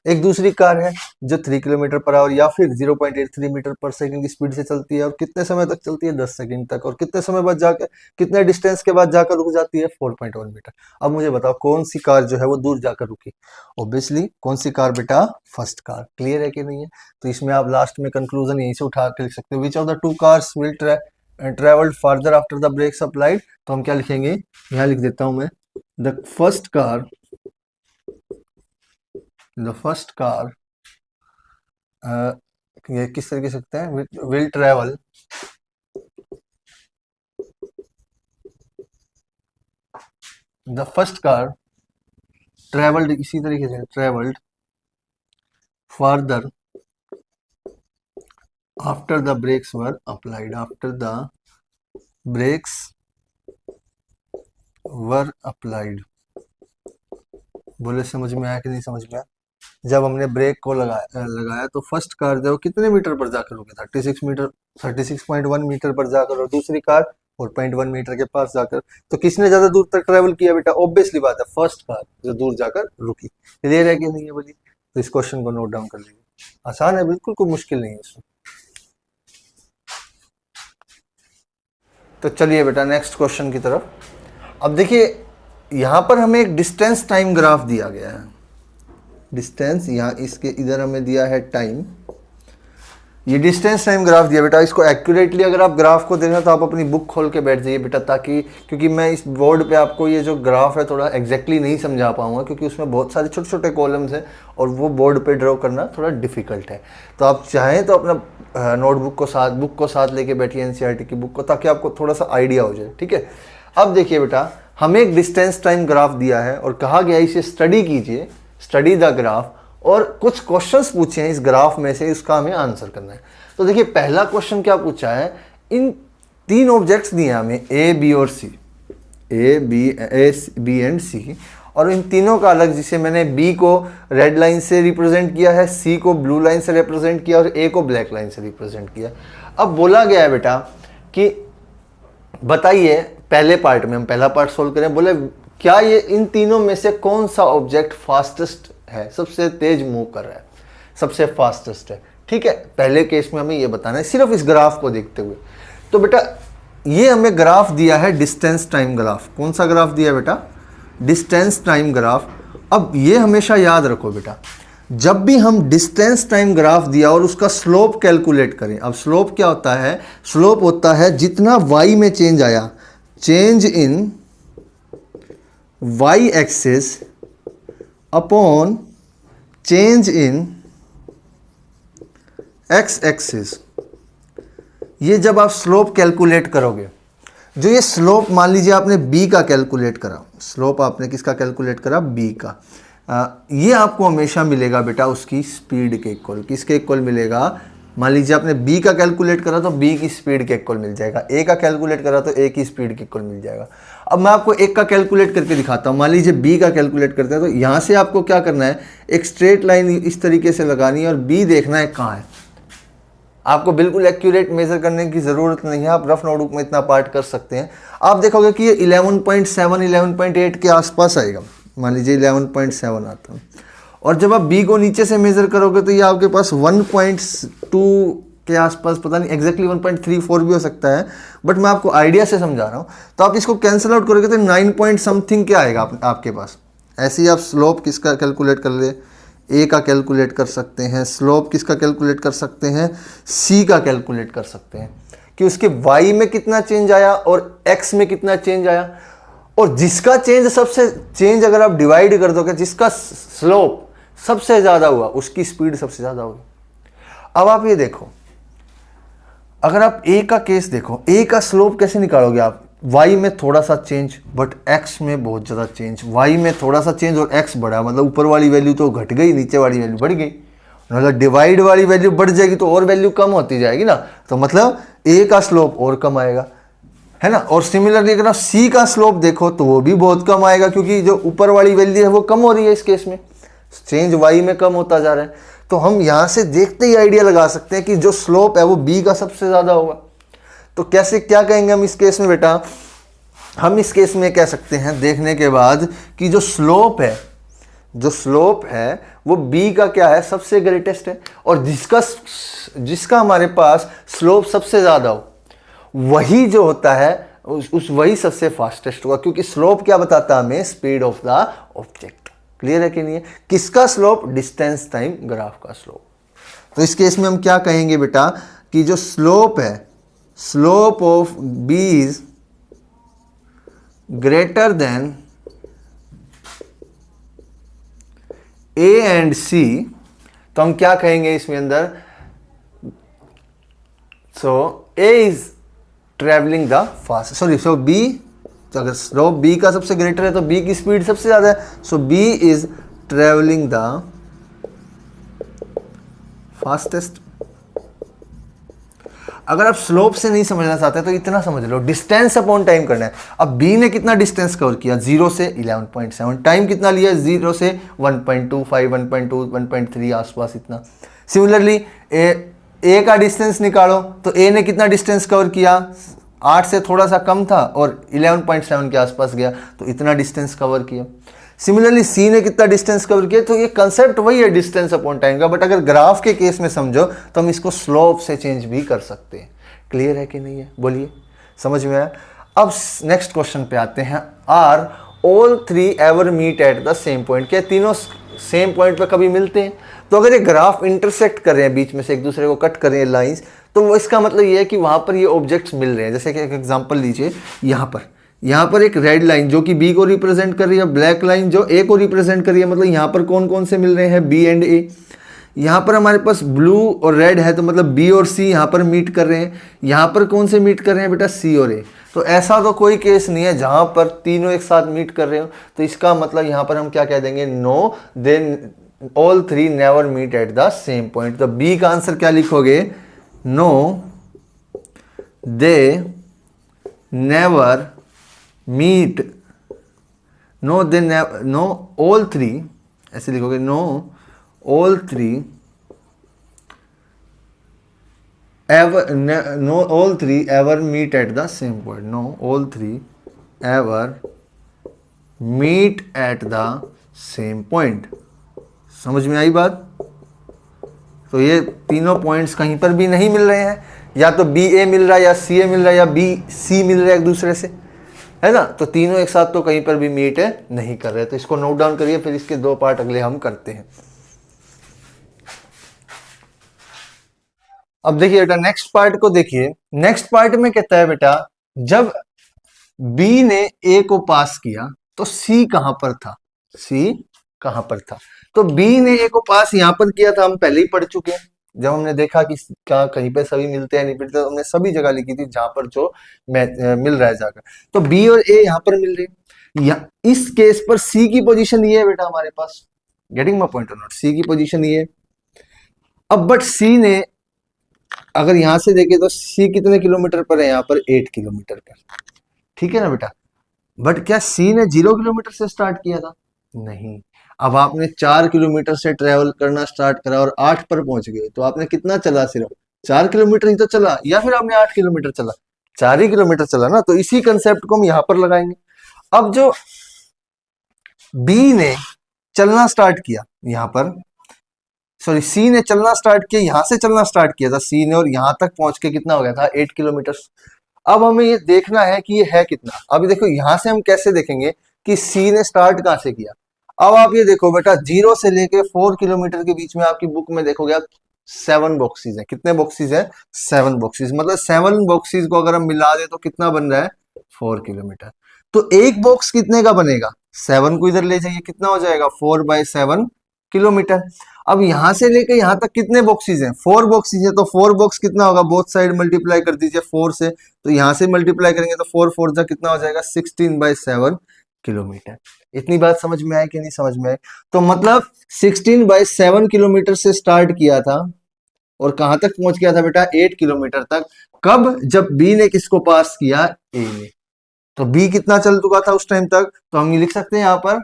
S1: एक दूसरी कार है जो 3 किलोमीटर पर आवर या फिर 0.83 मीटर पर सेकंड की स्पीड से चलती है, और कितने समय तक चलती है? 10 सेकंड तक। और कितने समय बाद जाकर, कितने डिस्टेंस के बाद जाकर रुक जाती है? 4.1 मीटर। अब मुझे बताओ कौन सी कार जो है वो दूर जाकर रुकी? ऑब्वियसली कौन सी कार बेटा? First car. क्लियर है कि नहीं है? तो इसमें आप लास्ट में कंक्लूजन यहीं से उठा के लिख सकते हो, which of the two cars will travelled further after the brakes applied. तो हम क्या लिखेंगे? यहाँ लिख देता हूं मैं, द फर्स्ट कार ये किस तरीके से सकते हैं? Will travel the first car travelled, इसी तरीके से travelled further after the brakes were applied, after the brakes were applied. बोले समझ में आया कि नहीं समझ में आया? जब हमने ब्रेक को लगाया तो फर्स्ट कार जो कितने मीटर पर जाकर रुके? 36.1 मीटर पर जाकर, और दूसरी कार 4.1 मीटर के पास जाकर। तो किसने ज्यादा दूर तक ट्रेवल किया बेटा? ऑब्वियसली बात है फर्स्ट कार जो दूर जाकर रुकी। क्लियर है कि नहीं है बोलिए? तो इस क्वेश्चन को नोट डाउन कर लीजिए, आसान है बिल्कुल, कोई मुश्किल नहीं है इसमें। तो चलिए बेटा नेक्स्ट क्वेश्चन की तरफ। अब देखिए यहां पर हमें एक डिस्टेंस टाइम ग्राफ दिया गया है। डिस्टेंस यहाँ इसके इधर हमें दिया है टाइम, ये डिस्टेंस टाइम ग्राफ दिया बेटा। इसको एक्यूरेटली अगर आप ग्राफ को देखना तो आप अपनी बुक खोल के बैठ जाइए बेटा, ताकि क्योंकि मैं इस बोर्ड पे आपको ये जो ग्राफ है थोड़ा एग्जैक्टली नहीं समझा पाऊंगा, क्योंकि उसमें बहुत सारे छोटे छोटे कॉलम्स हैं और वो बोर्ड पे ड्रॉ करना थोड़ा डिफिकल्ट है। तो आप चाहें तो अपना नोटबुक को साथ लेके बैठिए, एनसीईआरटी की बुक को, ताकि आपको थोड़ा सा आइडिया हो जाए। ठीक है, अब देखिए बेटा हमें एक डिस्टेंस टाइम ग्राफ दिया है और कहा गया इसे स्टडी कीजिए, स्टडी द ग्राफ और कुछ क्वेश्चंस पूछे हैं इस ग्राफ में से, उसका हमें आंसर करना है। तो देखिए पहला क्वेश्चन क्या पूछा है, इन 3 ऑब्जेक्ट्स दिए हमें ए बी और सी, ए बी एंड सी, और इन तीनों का अलग, जिसे मैंने बी को रेड लाइन से रिप्रेजेंट किया है, सी को ब्लू लाइन से रिप्रेजेंट किया और ए को ब्लैक लाइन से रिप्रेजेंट किया। अब बोला गया है बेटा कि बताइए, पहले पार्ट में हम पहला पार्ट सोल्व करें, बोले क्या ये इन तीनों में से कौन सा ऑब्जेक्ट फास्टेस्ट है, सबसे तेज मूव कर रहा है, सबसे फास्टेस्ट है। ठीक है, पहले केस में हमें ये बताना है सिर्फ इस ग्राफ को देखते हुए। तो बेटा ये हमें ग्राफ दिया है डिस्टेंस टाइम ग्राफ। कौन सा ग्राफ दिया है बेटा, डिस्टेंस टाइम ग्राफ। अब ये हमेशा याद रखो बेटा, जब भी हम डिस्टेंस टाइम ग्राफ दिया और उसका स्लोप कैलकुलेट करें, अब स्लोप क्या होता है, स्लोप होता है जितना y में चेंज आया, change in y axis upon change in x axis. ये जब आप स्लोप कैलकुलेट करोगे, जो ये स्लोप मान लीजिए आपने b का कैलकुलेट करा, स्लोप आपने किसका कैलकुलेट करा, b का, ये आपको हमेशा मिलेगा बेटा उसकी स्पीड के इक्वल। किसके इक्वल मिलेगा, मान लीजिए आपने b का कैलकुलेट करा तो b की स्पीड के इक्वल मिल जाएगा, a का कैलकुलेट करा तो a की स्पीड के इक्वल मिल जाएगा। अब मैं आपको एक का कैलकुलेट करके दिखाता हूँ। मान लीजिए b का कैलकुलेट करते हैं, तो यहाँ से आपको क्या करना है, एक स्ट्रेट लाइन इस तरीके से लगानी है और b देखना है कहाँ है। आपको बिल्कुल एक्यूरेट मेजर करने की ज़रूरत नहीं है, आप रफ नोटबुक में इतना पार्ट कर सकते हैं। आप देखोगे कि ये 11.7 11.8 के आसपास आएगा, मान लीजिए 11.7 आता है, और जब आप b को नीचे से मेज़र करोगे तो ये आपके पास 1.2 के आसपास, पता नहीं एग्जैक्टली 1.34 भी हो सकता है, बट मैं आपको आइडिया से समझा रहा हूँ। तो आप इसको कैंसिल आउट करोगे तो 9 पॉइंट समथिंग क्या आएगा आपके पास। ऐसे ही आप स्लोप किसका कैलकुलेट कर ले, ए का कैलकुलेट कर सकते हैं, स्लोप किसका कैलकुलेट कर सकते हैं, सी का कैलकुलेट कर सकते हैं कि उसके वाई में कितना चेंज आया और एक्स में कितना चेंज आया। और जिसका चेंज अगर आप डिवाइड कर दोगे, जिसका स्लोप सबसे ज़्यादा हुआ उसकी स्पीड सबसे ज़्यादा होगी। अब आप ये देखो, अगर आप ए का केस देखो, ए का स्लोप कैसे निकालोगे आप, y में थोड़ा सा चेंज बट x में बहुत ज़्यादा चेंज, y में थोड़ा सा चेंज और x बढ़ा, मतलब ऊपर वाली वैल्यू तो घट गई, नीचे वाली वैल्यू बढ़ गई, मतलब डिवाइड वाली वैल्यू बढ़ जाएगी तो और वैल्यू कम होती जाएगी ना, तो मतलब a का स्लोप और कम आएगा, है ना। और सिमिलरली अगर आप c का स्लोप देखो तो वो भी बहुत कम आएगा, क्योंकि जो ऊपर वाली वैल्यू है वो कम हो रही है, इस केस में चेंज y में कम होता जा रहा है। तो हम यहाँ से देखते ही आइडिया लगा सकते हैं कि जो स्लोप है वो b का सबसे ज़्यादा होगा। तो कैसे, क्या कहेंगे हम इस केस में बेटा, हम इस केस में कह सकते हैं देखने के बाद कि जो स्लोप है वो b का क्या है, सबसे ग्रेटेस्ट है, और जिसका हमारे पास स्लोप सबसे ज़्यादा हो वही जो होता है वही सबसे फास्टेस्ट होगा, क्योंकि स्लोप क्या बताता है हमें, speed of the object. Clear है कि नहीं है, किसका स्लोप, डिस्टेंस टाइम ग्राफ का स्लोप। तो इस केस में हम क्या कहेंगे बेटा कि जो स्लोप है, slope of b is greater than a and c, तो हम क्या कहेंगे इसमें अंदर, सो a is travelling the fast, sorry, so b, तो अगर स्लोप b का सबसे ग्रेटर है तो b की स्पीड सबसे ज्यादा है, सो b is travelling the fastest. अगर आप स्लोप से नहीं समझना चाहते तो इतना समझ लो, डिस्टेंस अपॉन टाइम करना है। अब b ने कितना डिस्टेंस कवर किया, 0 से 11.7, टाइम कितना लिया, 0 से 1.25, 1.2, 1.3 आसपास इतना। सिमिलरली a का डिस्टेंस निकालो तो a ने कितना डिस्टेंस कवर किया, 8 से थोड़ा सा कम था और 11.7 के आसपास गया, तो इतना डिस्टेंस कवर किया। सिमिलरली c ने कितना डिस्टेंस कवर किया, तो ये कंसेप्ट वही है डिस्टेंस अपॉन टाइम का, बट अगर ग्राफ के केस में समझो तो हम इसको स्लोप से चेंज भी कर सकते हैं। क्लियर है कि नहीं है, बोलिए, समझ में आया। अब नेक्स्ट क्वेश्चन पे आते हैं, are all 3 ever meet at the same point, क्या तीनों सेम पॉइंट पे कभी मिलते हैं। तो अगर ये ग्राफ इंटरसेक्ट कर रहे हैं, बीच में से एक दूसरे को कट कर रहे हैं लाइंस, तो वो इसका मतलब ये है कि वहां पर ये ऑब्जेक्ट्स मिल रहे हैं। जैसे कि एक एग्जांपल लीजिए, यहाँ पर एक रेड लाइन जो कि बी को रिप्रेजेंट कर रही है, ब्लैक लाइन जो ए को रिप्रेजेंट कर रही है, मतलब यहाँ पर कौन कौन से मिल रहे हैं, बी एंड ए। यहाँ पर हमारे पास ब्लू और रेड है, तो मतलब बी और सी यहाँ पर मीट कर रहे हैं। यहाँ पर कौन से मीट कर रहे हैं बेटा, सी और ए। तो ऐसा तो कोई केस नहीं है जहाँ पर तीनों एक साथ मीट कर रहे हो, तो इसका मतलब यहाँ पर हम क्या कह देंगे, no, then all three never meet at the same point. तो बी का आंसर क्या लिखोगे? No they never meet, no all three, ऐसे लिखोगे, no all three ever no all three ever meet at the same point, no all three ever meet at the same point। समझ में आई बात? तो ये तीनों पॉइंट्स कहीं पर भी नहीं मिल रहे हैं, या तो बी ए मिल रहा है, या सी ए मिल रहा है, या बी सी मिल रहा है एक दूसरे से, है ना। तो तीनों एक साथ तो कहीं पर भी मीट नहीं कर रहे। तो इसको नोट डाउन करिए, फिर इसके दो पार्ट अगले हम करते हैं। अब देखिए बेटा नेक्स्ट पार्ट को देखिए। नेक्स्ट पार्ट में कहता है बेटा, जब बी ने ए को पास किया तो सी कहां पर था? सी कहां पर था? तो बी ने ए को पास यहां पर किया था, हम पहले ही पढ़ चुके हैं। जब हमने देखा कि क्या कहीं पे सभी मिलते हैं नहीं मिलते, तो हमने सभी जगह लिखी थी जहां पर जो मिल रहा है जाकर। तो बी और ए यहां पर मिल रहे हैं। इस केस पर सी की पोजीशन ये है बेटा हमारे पास। गेटिंग माय पॉइंट और नॉट? सी की पोजीशन ये है। अब बट सी ने अगर यहां से देखें तो सी कितने किलोमीटर पर है? यहाँ पर 8 किलोमीटर पर, ठीक है ना बेटा। बट क्या सी ने 0 किलोमीटर से स्टार्ट किया था? नहीं। अब आपने 4 किलोमीटर से ट्रेवल करना स्टार्ट करा और 8 पर पहुंच गए, तो आपने कितना चला? सिर्फ 4 किलोमीटर ही तो चला, या फिर आपने 8 किलोमीटर चला? 4 ही किलोमीटर चला ना। तो इसी कंसेप्ट को हम यहां पर लगाएंगे। अब जो बी ने चलना स्टार्ट किया यहां पर, सॉरी सी ने चलना स्टार्ट किया, यहां से चलना स्टार्ट किया था सी ने, और यहां तक पहुंच के कितना हो गया था? 8 किलोमीटर। अब हमें ये देखना है कि ये है कितना। अभी देखो यहां से हम कैसे देखेंगे कि सी ने स्टार्ट कहां से किया। अब आप ये देखो बेटा, 0 से लेके 4 किलोमीटर के बीच में आपकी बुक में देखोगे आप 7 बॉक्सेस है। कितने बॉक्सेस है? 7 बॉक्सेस। मतलब 7 बॉक्सेस को अगर हम मिला दे तो कितना बन रहा है? 4 किलोमीटर। तो एक बॉक्स कितने का बनेगा? 7 को इधर ले जाइए, कितना हो जाएगा? 4/7 किलोमीटर। अब यहां से लेके यहां तक कितने बॉक्सेस हैं? 4 बॉक्सेस है। तो 4 बॉक्स कितना होगा? बोथ साइड मल्टीप्लाई कर दीजिए 4 से। तो यहां से मल्टीप्लाई करेंगे तो 4 4 जा कितना हो जाएगा? 16/7 किलोमीटर। इतनी बात समझ में आए कि नहीं समझ में आए? तो मतलब 16/7 किलोमीटर से स्टार्ट किया था और कहां तक पहुंच गया था बेटा? 8 किलोमीटर तक। कब? जब बी ने किसको पास किया? ए ने। तो बी कितना चल चुका था उस टाइम तक? तो हम ये लिख सकते हैं यहां पर,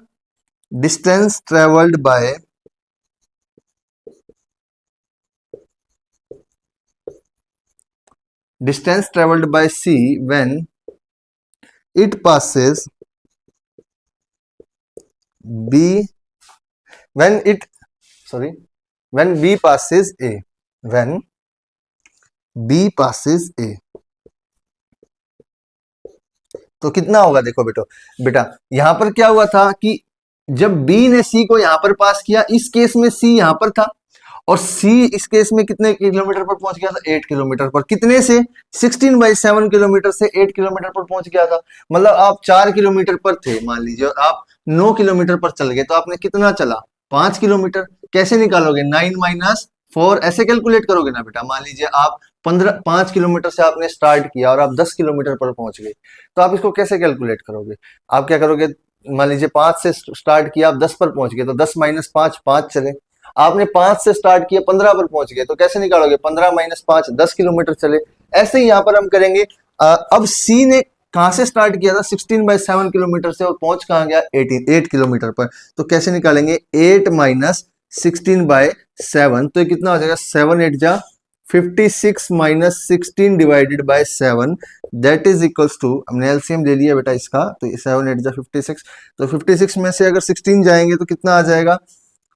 S1: distance travelled by distance traveled by C when it passes B, when it, sorry, when B passes A, when B passes A, तो कितना होगा? देखो बेटा यहां पर क्या हुआ था कि जब B ने C को यहां पर पास किया, इस केस में C यहां पर था और C इस केस में कितने किलोमीटर पर पहुंच गया था? 8 किलोमीटर पर। कितने से? 16/7 किलोमीटर से 8 किलोमीटर पर पहुंच गया था। मतलब आप 4 किलोमीटर पर थे मान लीजिए, और आप 9 किलोमीटर पर चल गए, तो आपने कितना चला? 5 किलोमीटर। कैसे निकालोगे? 9 - 4 ऐसे कैलकुलेट करोगे ना बेटा। मान लीजिए आप 5 किलोमीटर से आपने स्टार्ट किया और आप 10 किलोमीटर पर पहुंच गए, तो आप इसको कैसे कैलकुलेट करोगे? आप क्या करोगे? मान लीजिए 5 से स्टार्ट किया, आप 10 पर पहुंच गए, तो 10 - 5 5 चले। आपने 5 से स्टार्ट किया, 15 पर पहुंच गए, तो कैसे निकालोगे? 15 - 5 10 किलोमीटर चले। ऐसे ही यहां पर हम करेंगे। अब सी ने कहां से स्टार्ट किया था? 16/7 किलोमीटर से, और पहुंच कहां गया? 8 किलोमीटर पर। तो कैसे निकालेंगे? 8 - 16/7, तो ये कितना हो जाएगा? 7 8 जा 56 - 16 divided by 7, that is equals to, हमने एलसीएम ले लिया बेटा इसका, तो 7 8 जा 56। तो 56 में से अगर 16 जाएंगे तो कितना आ जाएगा?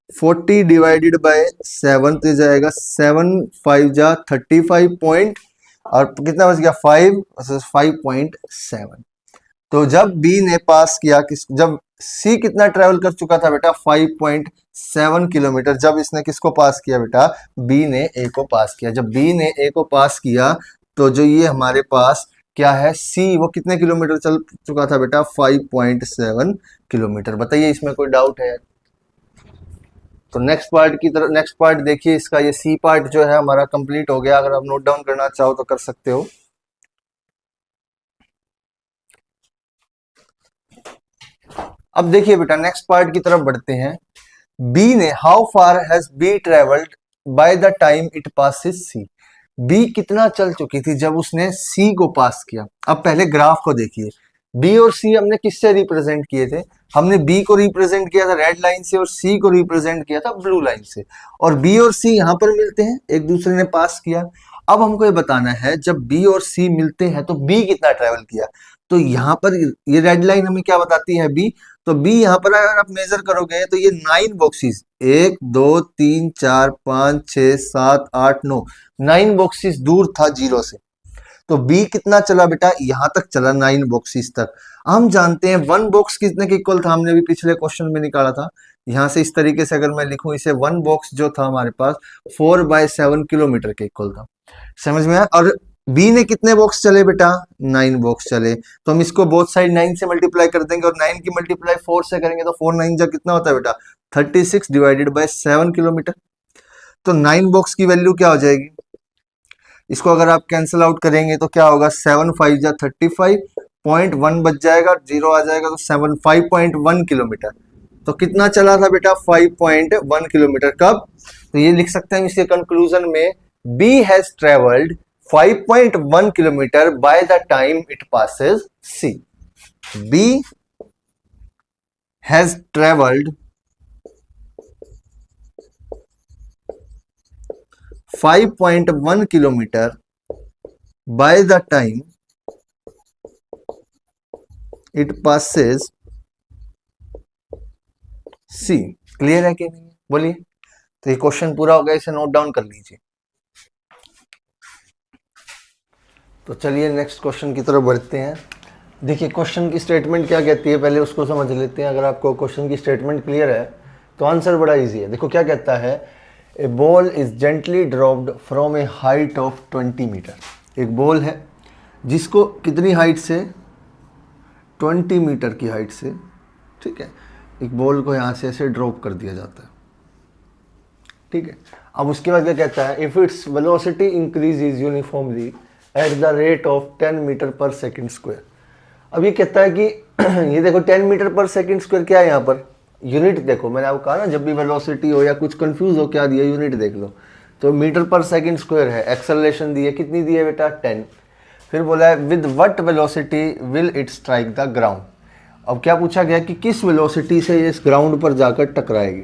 S1: 40 डिवाइडेड बाय 7, तो जाएगा 7 5 जा 35 पॉइंट, और कितना बच गया? 5 5.7। तो जब बी ने पास किया, जब सी कितना ट्रेवल कर चुका था बेटा? 5.7 किलोमीटर। जब इसने किसको पास किया बेटा? बी ने ए को पास किया। जब बी ने ए को पास किया, तो जो ये हमारे पास क्या है? सी वो कितने किलोमीटर चल चुका था बेटा? 5.7 किलोमीटर। बताइए इसमें कोई डाउट है? तो नेक्स्ट पार्ट की तरफ, नेक्स्ट पार्ट देखिए इसका, ये सी पार्ट जो है हमारा कंप्लीट हो गया। अगर आप नोट डाउन करना चाहो तो कर सकते हो। अब देखिए बेटा नेक्स्ट पार्ट की तरफ बढ़ते हैं। बी ने how far has B travelled by the time it passes C, B कितना चल चुकी थी जब उसने सी को पास किया। अब पहले ग्राफ को देखिए, बी और सी हमने किससे रिप्रेजेंट किए थे, हमने बी को रिप्रेजेंट किया था रेड लाइन से और सी को रिप्रेजेंट किया था ब्लू लाइन से, और बी और सी यहां पर मिलते हैं, एक दूसरे ने पास किया। अब हमको ये बताना है जब बी और सी मिलते हैं तो बी कितना ट्रेवल किया, तो यहाँ पर ये रेड लाइन हमें क्या बताती है, बी, तो बी यहाँ पर अगर आप मेजर करोगे तो ये 9 बॉक्सेस, 1 2 3 4 5 6 7 8 9, 9 बॉक्सेस दूर था जीरो से, तो बी कितना चला बेटा, यहां तक चला 9 बॉक्सेस तक। हम जानते हैं 1 बॉक्स कितने के इक्वल था, हमने भी पिछले क्वेश्चन में निकाला था। यहां से इस तरीके से अगर मैं लिखूं इसे, 1 बॉक्स जो था हमारे पास 4/7 किलोमीटर के इक्वल था, समझ में आया। और बी ने कितने बॉक्स चले बेटा, 9 बॉक्स चले, तो हम इसको बोथ साइड 9 से मल्टीप्लाई कर देंगे और 9 की मल्टीप्लाई 4 से करेंगे तो 4 9 जा कितना होता है बेटा, 36 डिवाइडेड बाय 7 किलोमीटर। तो 9 बॉक्स की वैल्यू क्या हो जाएगी, इसको अगर आप कैंसिल आउट करेंगे तो क्या होगा, 7 5 जा 35.1 बच जाएगा, जीरो आ जाएगा, तो 5.1 किलोमीटर। तो कितना चला था बेटा, 5.1 किलोमीटर। कब, तो ये लिख सकते हैं इसके कंक्लूजन में, B has travelled 5.1 kilometre by the time it passes C, B has travelled 5.1 kilometre by the time it passes C. Clear है कि नहीं, बोलिए। तो ये क्वेश्चन पूरा हो गया, इसे नोट डाउन कर लीजिए। तो चलिए नेक्स्ट क्वेश्चन की तरफ बढ़ते हैं। देखिए क्वेश्चन की स्टेटमेंट क्या कहती है, पहले उसको समझ लेते हैं। अगर आपको क्वेश्चन की स्टेटमेंट क्लियर है तो आंसर बड़ा इजी है। देखो क्या कहता है, a ball is gently dropped from a height of 20 metre. एक बॉल है जिसको कितनी हाइट से, 20 मीटर की हाइट से, ठीक है, एक बॉल को यहाँ से ऐसे ड्रॉप कर दिया जाता है, ठीक है। अब उसके बाद क्या कहता है, if its velocity increases uniformly at the rate of 10 metre per second square. अब ये कहता है कि ये देखो 10 मीटर पर सेकेंड स्क्वायर क्या है, यहाँ पर यूनिट देखो, मैंने आपको कहा ना जब भी वेलोसिटी हो या कुछ कंफ्यूज हो क्या दिया, यूनिट देख लो। तो मीटर पर सेकेंड स्क्वायर है, एक्सेलरेशन दी है, कितनी दी है बेटा, 10। फिर बोला है with what velocity will it strike the ground. अब क्या पूछा गया कि किस वेलोसिटी से ये इस ग्राउंड पर जाकर टकराएगी,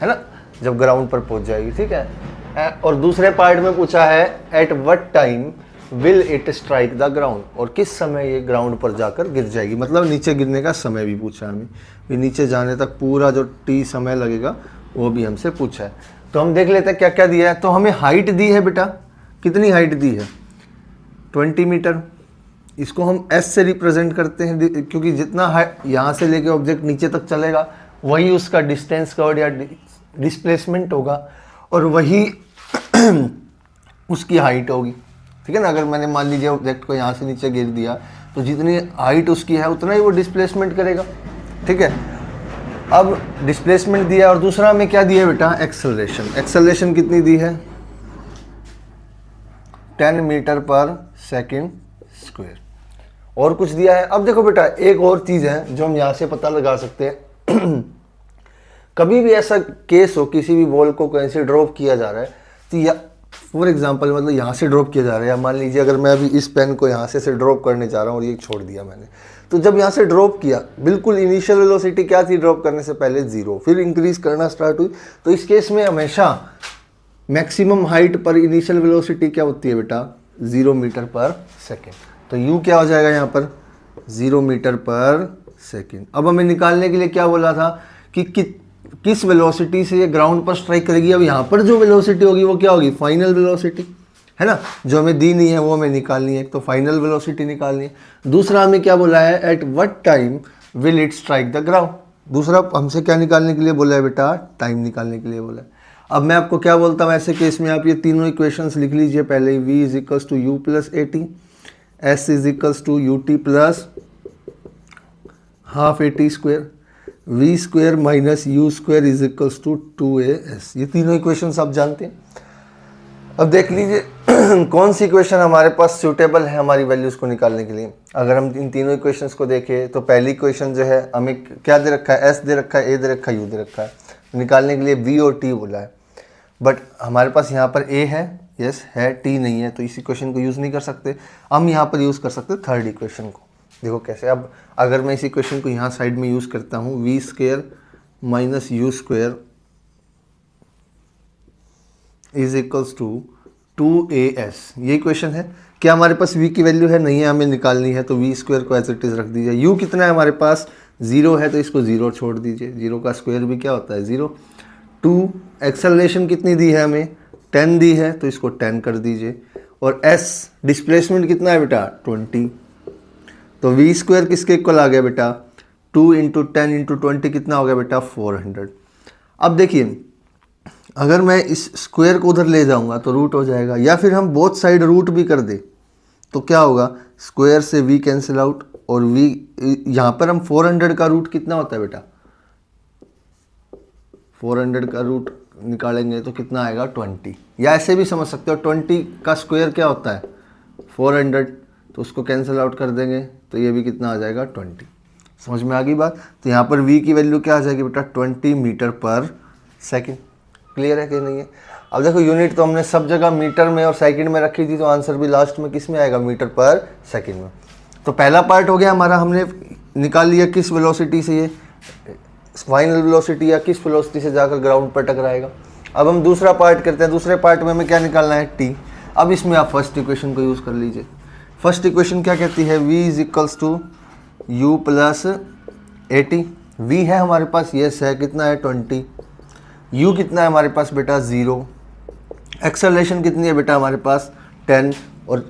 S1: है ना, जब ग्राउंड पर पहुंच जाएगी, ठीक है। और दूसरे पार्ट में पूछा है at what time will it strike the ground, और किस समय ये ग्राउंड पर जाकर गिर जाएगी, मतलब नीचे गिरने का समय भी पूछा है हमें, भी नीचे जाने तक पूरा जो टी समय लगेगा वो भी हमसे पूछा है। तो हम देख लेते हैं क्या क्या दिया है। तो हमें हाइट दी है बेटा, कितनी हाइट दी है, 20 मीटर। इसको हम एस से रिप्रेजेंट करते हैं क्योंकि जितना यहाँ से लेके ऑब्जेक्ट नीचे तक चलेगा वही उसका डिस्टेंस कवर्ड या डिस्प्लेसमेंट होगा, और वही उसकी हाइट होगी, ठीक है ना। अगर मैंने मान लीजिए ऑब्जेक्ट को यहाँ से नीचे गिर दिया तो जितनी हाइट उसकी है उतना ही वो डिस्प्लेसमेंट करेगा, ठीक है। अब डिस्प्लेसमेंट दिया, और दूसरा हमें क्या दिया बेटा, एक्सेलरेशन। एक्सेलरेशन कितनी दी है, 10 मीटर पर सेकेंड स्क्वायर। और कुछ दिया है। अब देखो बेटा एक और चीज है जो हम यहाँ से पता लगा सकते हैं कभी भी ऐसा केस हो किसी भी बॉल को कहीं से ड्रॉप किया जा रहा है, तो या फॉर एग्जांपल मतलब यहाँ से ड्रॉप किया जा रहा है, या मान लीजिए अगर मैं अभी इस पेन को यहाँ से ड्रॉप करने जा रहा हूँ और ये छोड़ दिया मैंने, तो जब यहाँ से ड्रॉप किया बिल्कुल इनिशियल वेलोसिटी क्या थी ड्रॉप करने से पहले, 0, फिर इंक्रीज करना स्टार्ट हुई। तो इस केस में हमेशा मैक्सिमम हाइट पर इनिशियल वेलोसिटी क्या होती है बेटा, 0 मीटर पर सेकेंड। तो u क्या हो जाएगा यहाँ पर, 0 मीटर पर सेकेंड। अब हमें निकालने के लिए क्या बोला था कि किस वेलोसिटी से ये ग्राउंड पर स्ट्राइक करेगी। अब यहाँ पर जो वेलोसिटी होगी वो क्या होगी, फाइनल वेलोसिटी, है ना, जो हमें दी नहीं है वो हमें निकालनी है। तो फाइनल वेलोसिटी निकालनी है। दूसरा हमें क्या बोला है, at what time will it strike the ground. दूसरा हमसे क्या निकालने के लिए बोला है बेटा, टाइम निकालने के लिए बोला है। अब मैं आपको क्या बोलता हूँ, ऐसे केस में आप ये तीनों इक्वेशंस लिख लीजिए पहले। v is equals to u plus a t, s is equals to u t plus half a t square, v square minus u square is equals to 2as। ये तीनों इक्वेशंस आप जानते हैं। अब देख लीजिए कौन सी इक्वेशन हमारे पास सूटेबल है हमारी वैल्यूज को निकालने के लिए। अगर हम इन तीनों इक्वेशंस को देखें तो पहली इक्वेशन जो है हमें क्या दे रखा है, एस दे रखा है, ए दे रखा है, यू दे रखा है, निकालने के लिए वी और टी बोला है। बट हमारे पास यहाँ पर ए है, यस है, टी नहीं है, तो इस इक्वेशन को यूज़ नहीं कर सकते। हम यहाँ पर यूज़ कर सकते थर्ड इक्वेशन को। देखो कैसे, अब अगर मैं इस इक्वेशन को यहाँ साइड में यूज़ करता हूँ, v square minus u square is equals to 2as, ये इक्वेशन है। क्या हमारे पास v की वैल्यू है? नहीं है, हमें निकालनी है, तो वी स्क्वायर को एज इट इज रख दीजिए। u कितना है हमारे पास? 0 है, तो इसको 0 छोड़ दीजिए। 0 का स्क्वायर भी क्या होता है? 0। 2 एक्सेलरेशन कितनी दी है हमें? 10 दी है, तो इसको 10 कर दीजिए। और s डिस्प्लेसमेंट कितना है बेटा? 20। तो वी स्क्वायर किसके इक्वल आ गया बेटा? 2 इंटू 10 इंटू 20 कितना हो गया बेटा? 400। अब देखिए, अगर मैं इस स्क्वायर को उधर ले जाऊंगा तो रूट हो जाएगा, या फिर हम बोथ साइड रूट भी कर दे तो क्या होगा? स्क्वायर से v कैंसिल आउट, और v यहाँ पर हम 400 का रूट कितना होता है बेटा? 400 का रूट निकालेंगे तो कितना आएगा? 20। या ऐसे भी समझ सकते हो, 20 का स्क्वायर क्या होता है? 400, तो उसको कैंसिल आउट कर देंगे तो ये भी कितना आ जाएगा? 20। समझ में आ गई बात? तो यहाँ पर v की वैल्यू क्या आ जाएगी बेटा? 20 मीटर पर सेकेंड। क्लियर है कि नहीं है? अब देखो, यूनिट तो हमने सब जगह मीटर में और सेकंड में रखी थी, तो आंसर भी लास्ट में किस में आएगा? मीटर पर सेकंड में। तो पहला पार्ट हो गया हमारा, हमने निकाल लिया किस वेलोसिटी से ये फाइनल वेलोसिटी या किस वेलोसिटी से जाकर ग्राउंड पर टकराएगा। अब हम दूसरा पार्ट करते हैं। दूसरे पार्ट में हमें क्या निकालना है? टी। अब इसमें आप फर्स्ट इक्वेशन को यूज़ कर लीजिए। फर्स्ट इक्वेशन क्या कहती है? v is equals to u plus a t. V है हमारे पास, यस है, कितना है? 20। u कितना है हमारे पास बेटा? 0। एक्सेलरेशन कितनी है बेटा हमारे पास? 10। और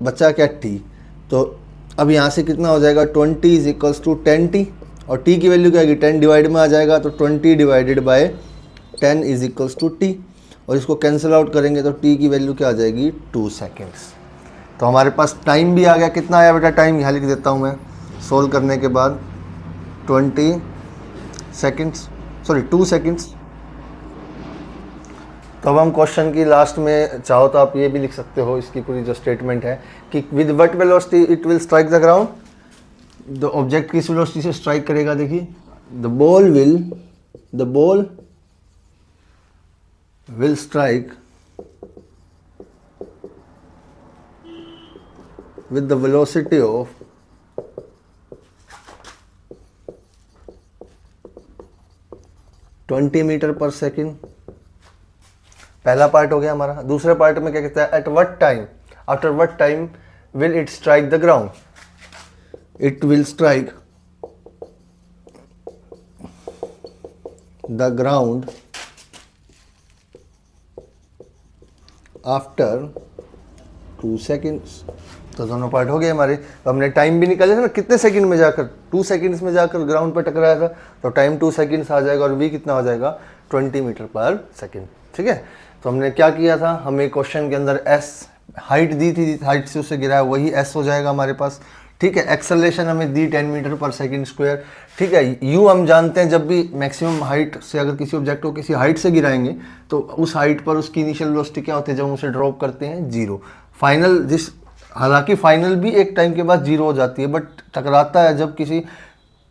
S1: बचा क्या? t। तो अब यहाँ से कितना हो जाएगा? 20 इज इक्वल्स टू 10t, और t की वैल्यू क्या आएगी? 10 डिवाइड में आ जाएगा, तो 20 divided by 10 is equals to t, और इसको कैंसिल आउट करेंगे तो t की वैल्यू क्या आ जाएगी? 2 सेकेंड्स। तो हमारे पास टाइम भी आ गया। कितना आया बेटा टाइम? यहाँ लिख देता हूँ मैं, सोल्व करने के बाद 20 सेकेंड्स, सॉरी 2 सेकेंड्स। तो अब हम क्वेश्चन की लास्ट में चाहो तो आप ये भी लिख सकते हो, इसकी पूरी जो स्टेटमेंट है कि with what velocity it will strike the ground. The object किस वेलोसिटी से स्ट्राइक करेगा? देखिए, the ball will strike with the velocity of 20 metre per second. पहला पार्ट हो गया हमारा। दूसरे पार्ट में क्या कहता है? At what time, after what time will it strike the ground? It will strike the ground after 2 seconds. तो दोनों पार्ट हो गए हमारे। तो हमने टाइम भी निकाले था ना, कितने सेकंड में जाकर? 2 सेकंड्स में जाकर ग्राउंड पर टकराया था, तो टाइम 2 सेकंड्स आ जाएगा, और v कितना हो जाएगा? 20 मीटर पर सेकंड। ठीक है, तो हमने क्या किया था? हमें क्वेश्चन के अंदर s हाइट दी थी, हाइट से उससे गिरा है, वही s हो जाएगा हमारे पास। ठीक है, एक्सेलरेशन हमें दी 10 मीटर पर सेकंड स्क्वायर। ठीक है, u हम जानते हैं, जब भी मैक्सिमम हाइट से अगर किसी ऑब्जेक्ट को किसी हाइट से गिराएंगे तो उस हाइट पर उसकी इनिशियल वेलोसिटी क्या होती है जब हम उसे ड्रॉप करते हैं? 0। फाइनल हालांकि फाइनल भी एक टाइम के बाद 0 हो जाती है, बट टकराता है जब किसी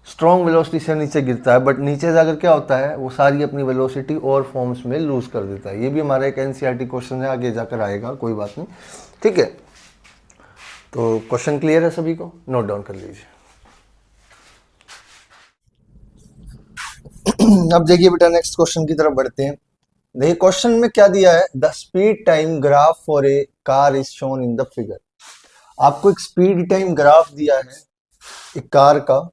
S1: स्ट्रॉन्ग वेलोसिटी से नीचे गिरता है, बट नीचे जाकर क्या होता है? वो सारी अपनी वेलोसिटी और फॉर्म्स में लूज कर देता है। ये भी हमारा एक एनसीईआरटी क्वेश्चन है, आगे जाकर आएगा, कोई बात नहीं। ठीक है, तो क्वेश्चन क्लियर है सभी को? नोट डाउन कर लीजिए। अब देखिए बेटा, नेक्स्ट क्वेश्चन की तरफ बढ़ते हैं। देखिए क्वेश्चन में क्या दिया है? The speed time graph for a car is shown in the figure. आपको एक स्पीड टाइम ग्राफ दिया है एक कार का।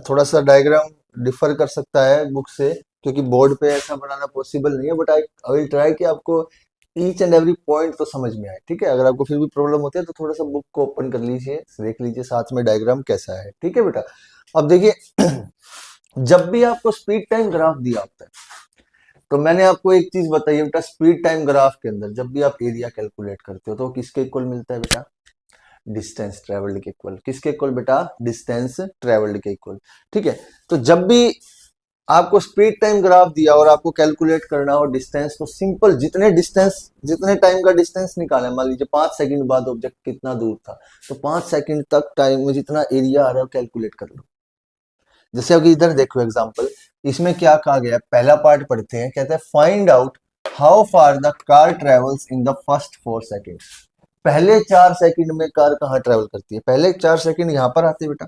S1: थोड़ा सा डायग्राम डिफर कर सकता है बुक से, क्योंकि बोर्ड पे ऐसा बनाना पॉसिबल नहीं है, बट आई विल ट्राई कि आपको ईच एंड एवरी पॉइंट तो समझ में आए। ठीक है, अगर आपको फिर भी प्रॉब्लम होती है तो थोड़ा सा बुक को ओपन कर लीजिए, देख लीजिए साथ में डायग्राम कैसा है। ठीक है बेटा, अब देखिए जब भी आपको स्पीड टाइम ग्राफ दिया होता है तो मैंने आपको एक चीज बताई है बेटा, स्पीड टाइम ग्राफ के अंदर जब भी आप एरिया कैलकुलेट करते हो तो किसके इक्वल मिलता है बेटा? डिस्टेंस ट्रेवल्ड के इक्वल। किसके इक्वल बेटा? डिस्टेंस ट्रेवल्ड के इक्वल। ठीक है, तो जब भी आपको स्पीड टाइम ग्राफ दिया और आपको कैलकुलेट करना हो डिस्टेंस, तो सिंपल जितने टाइम का डिस्टेंस निकाला है, मान लीजिए 5 सेकंड बाद ऑब्जेक्ट कितना दूर था, तो 5 सेकंड तक टाइम में जितना एरिया आ रहा है कैलकुलेट कर लो। जैसे अभी इधर देखो एग्जांपल, इसमें क्या कहा गया है, पहला पार्ट पढ़ते हैं, कहते हैं find out how far the car travels in the first 4 second. पहले 4 सेकंड में कार कहाँ ट्रेवल करती है, पहले 4 सेकंड यहाँ पर आते हैं बेटा।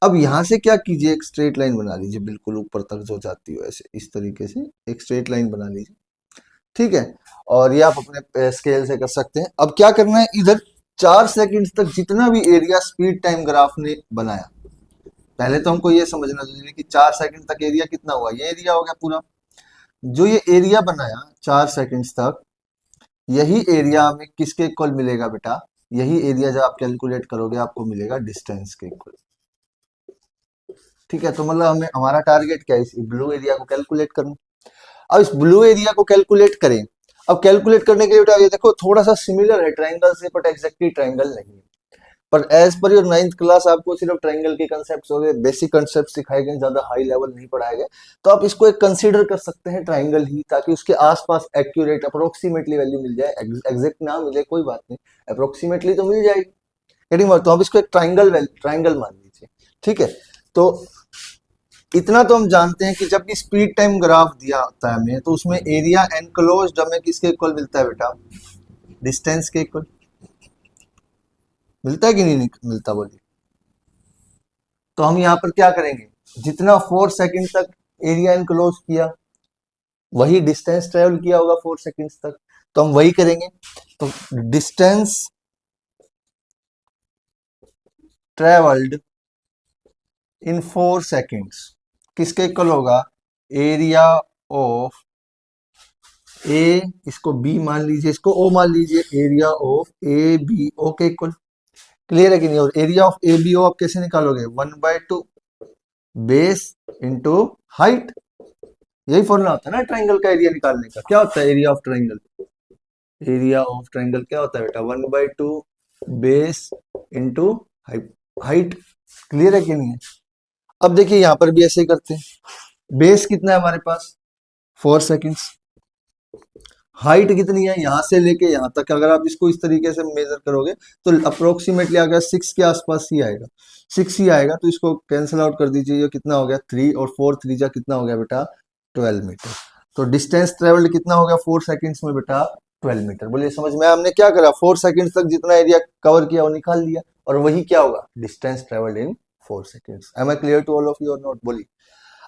S1: अब यहां से क्या कीजिए, एक स्ट्रेट लाइन बना लीजिए बिल्कुल ऊपर तक जो जाती हो, ऐसे इस तरीके से एक स्ट्रेट लाइन बना लीजिए, ठीक है। और ये आप अपने स्केल से कर सकते हैं। अब क्या करना है, इधर 4 सेकंड तक जितना भी एरिया स्पीड टाइम ग्राफ ने बनाया, पहले तो हमको ये समझना चाहिए कि 4 सेकंड तक एरिया कितना हुआ, ये एरिया हो गया पूरा। जो ये एरिया बनाया 4 सेकंड तक, यही एरिया हमें किसके इक्वल मिलेगा बेटा, यही एरिया जब आप कैलकुलेट करोगे आपको मिलेगा डिस्टेंस के इक्वल, ठीक है। तो मतलब हमें हमारा टारगेट क्या है, इस ब्लू एरिया को कैलकुलेट करना। अब इस ब्लू एरिया को कैलकुलेट करें। अब कैलकुलेट करने के लिए बेटा ये देखो थोड़ा सा सिमिलर है ट्राइंगल से, बट एग्जैक्टली ट्राइंगल नहीं है। पर as per your 9th class आपको सिर्फ ट्राइंगल के कंसेप्ट हो गए, बेसिक कंसेप्ट सिखाए गए, ज्यादा हाई लेवल नहीं पढ़ाए गए। तो आप इसको एक कंसीडर कर सकते हैं ट्राइंगल ही, ताकि उसके आसपास एक्यूरेट अप्रोक्सीमेटली वैल्यू मिल जाए। एग्जैक्ट ना मिले कोई बात नहीं, अप्रोक्सीमेटली तो मिल जाएगी। तो आप इसको एक ट्राइंगल मान लीजिए, ठीक है। तो इतना तो हम जानते हैं कि जब भी स्पीड टाइम ग्राफ दिया होता है हमें, तो उसमें एरिया एनक्लोज्ड हमें किसके इक्वल मिलता है बेटा, डिस्टेंस के इक्वल मिलता है कि नहीं मिलता, बोलिए। तो हम यहाँ पर क्या करेंगे, जितना 4 सेकंड तक एरिया एनक्लोज किया, वही डिस्टेंस ट्रेवल किया होगा 4 सेकंड तक, तो हम वही करेंगे। तो डिस्टेंस ट्रेवल्ड इन 4 सेकंड्स किसके इक्वल होगा, एरिया ऑफ ए, इसको बी मान लीजिए, इसको ओ मान लीजिए, area of A B O के इक्वल। क्लियर है कि नहीं। और area of A B O आप कैसे निकालोगे, 1/2 बेस इंटू हाइट। यही फॉर्मूला होता है ना ट्राइंगल का एरिया निकालने का। क्या होता है area of triangle, area of triangle क्या होता है बेटा, 1/2 बेस इंटू हाइट। क्लियर है कि नहीं है। अब देखिए यहां पर भी ऐसे ही करते हैं, बेस कितना है हमारे पास 4 सेकंड्स, हाइट कितनी है यहां से लेके यहां तक, अगर आप इसको इस तरीके से मेजर करोगे तो अप्रोक्सीमेटली अगर 6 के आसपास ही आएगा, 6 ही आएगा। तो इसको कैंसिल आउट कर दीजिए, ये कितना हो गया 3 और 4 3 जा कितना हो गया बेटा 12 मीटर। तो डिस्टेंस ट्रेवल्ड कितना हो गया 4 सेकंड्स में बेटा 12 मीटर। बोलिए समझ में, हमने क्या करा 4 सेकंड्स तक जितना एरिया कवर किया वो निकाल लिया, और वही क्या होगा distance travelled in 4 seconds. Am I clear to all of you और नॉट, बोलिए।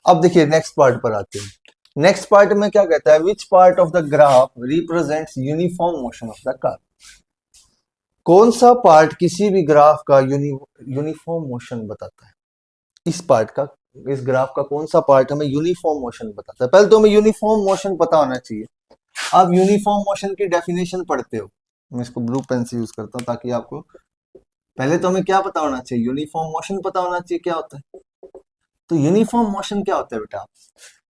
S1: अब देखिए नेक्स्ट पार्ट पर आते हैं। नेक्स्ट पार्ट में क्या कहता है, which part of the graph represents uniform motion of the car. कौन सा पार्ट किसी भी ग्राफ का यूनिफॉर्म मोशन बताता है, इस पार्ट का, इस ग्राफ का कौन सा पार्ट हमें यूनिफॉर्म मोशन बताता है। पहले तो हमें यूनिफॉर्म मोशन पता होना चाहिए। आप यूनिफॉर्म मोशन की डेफिनेशन पढ़ते हो, मैं इसको ब्लू पेन से यूज करता हूं ताकि आपको, पहले तो हमें क्या पता होना चाहिए, यूनिफॉर्म मोशन पता होना चाहिए क्या होता है। तो यूनिफॉर्म मोशन क्या होता है बेटा,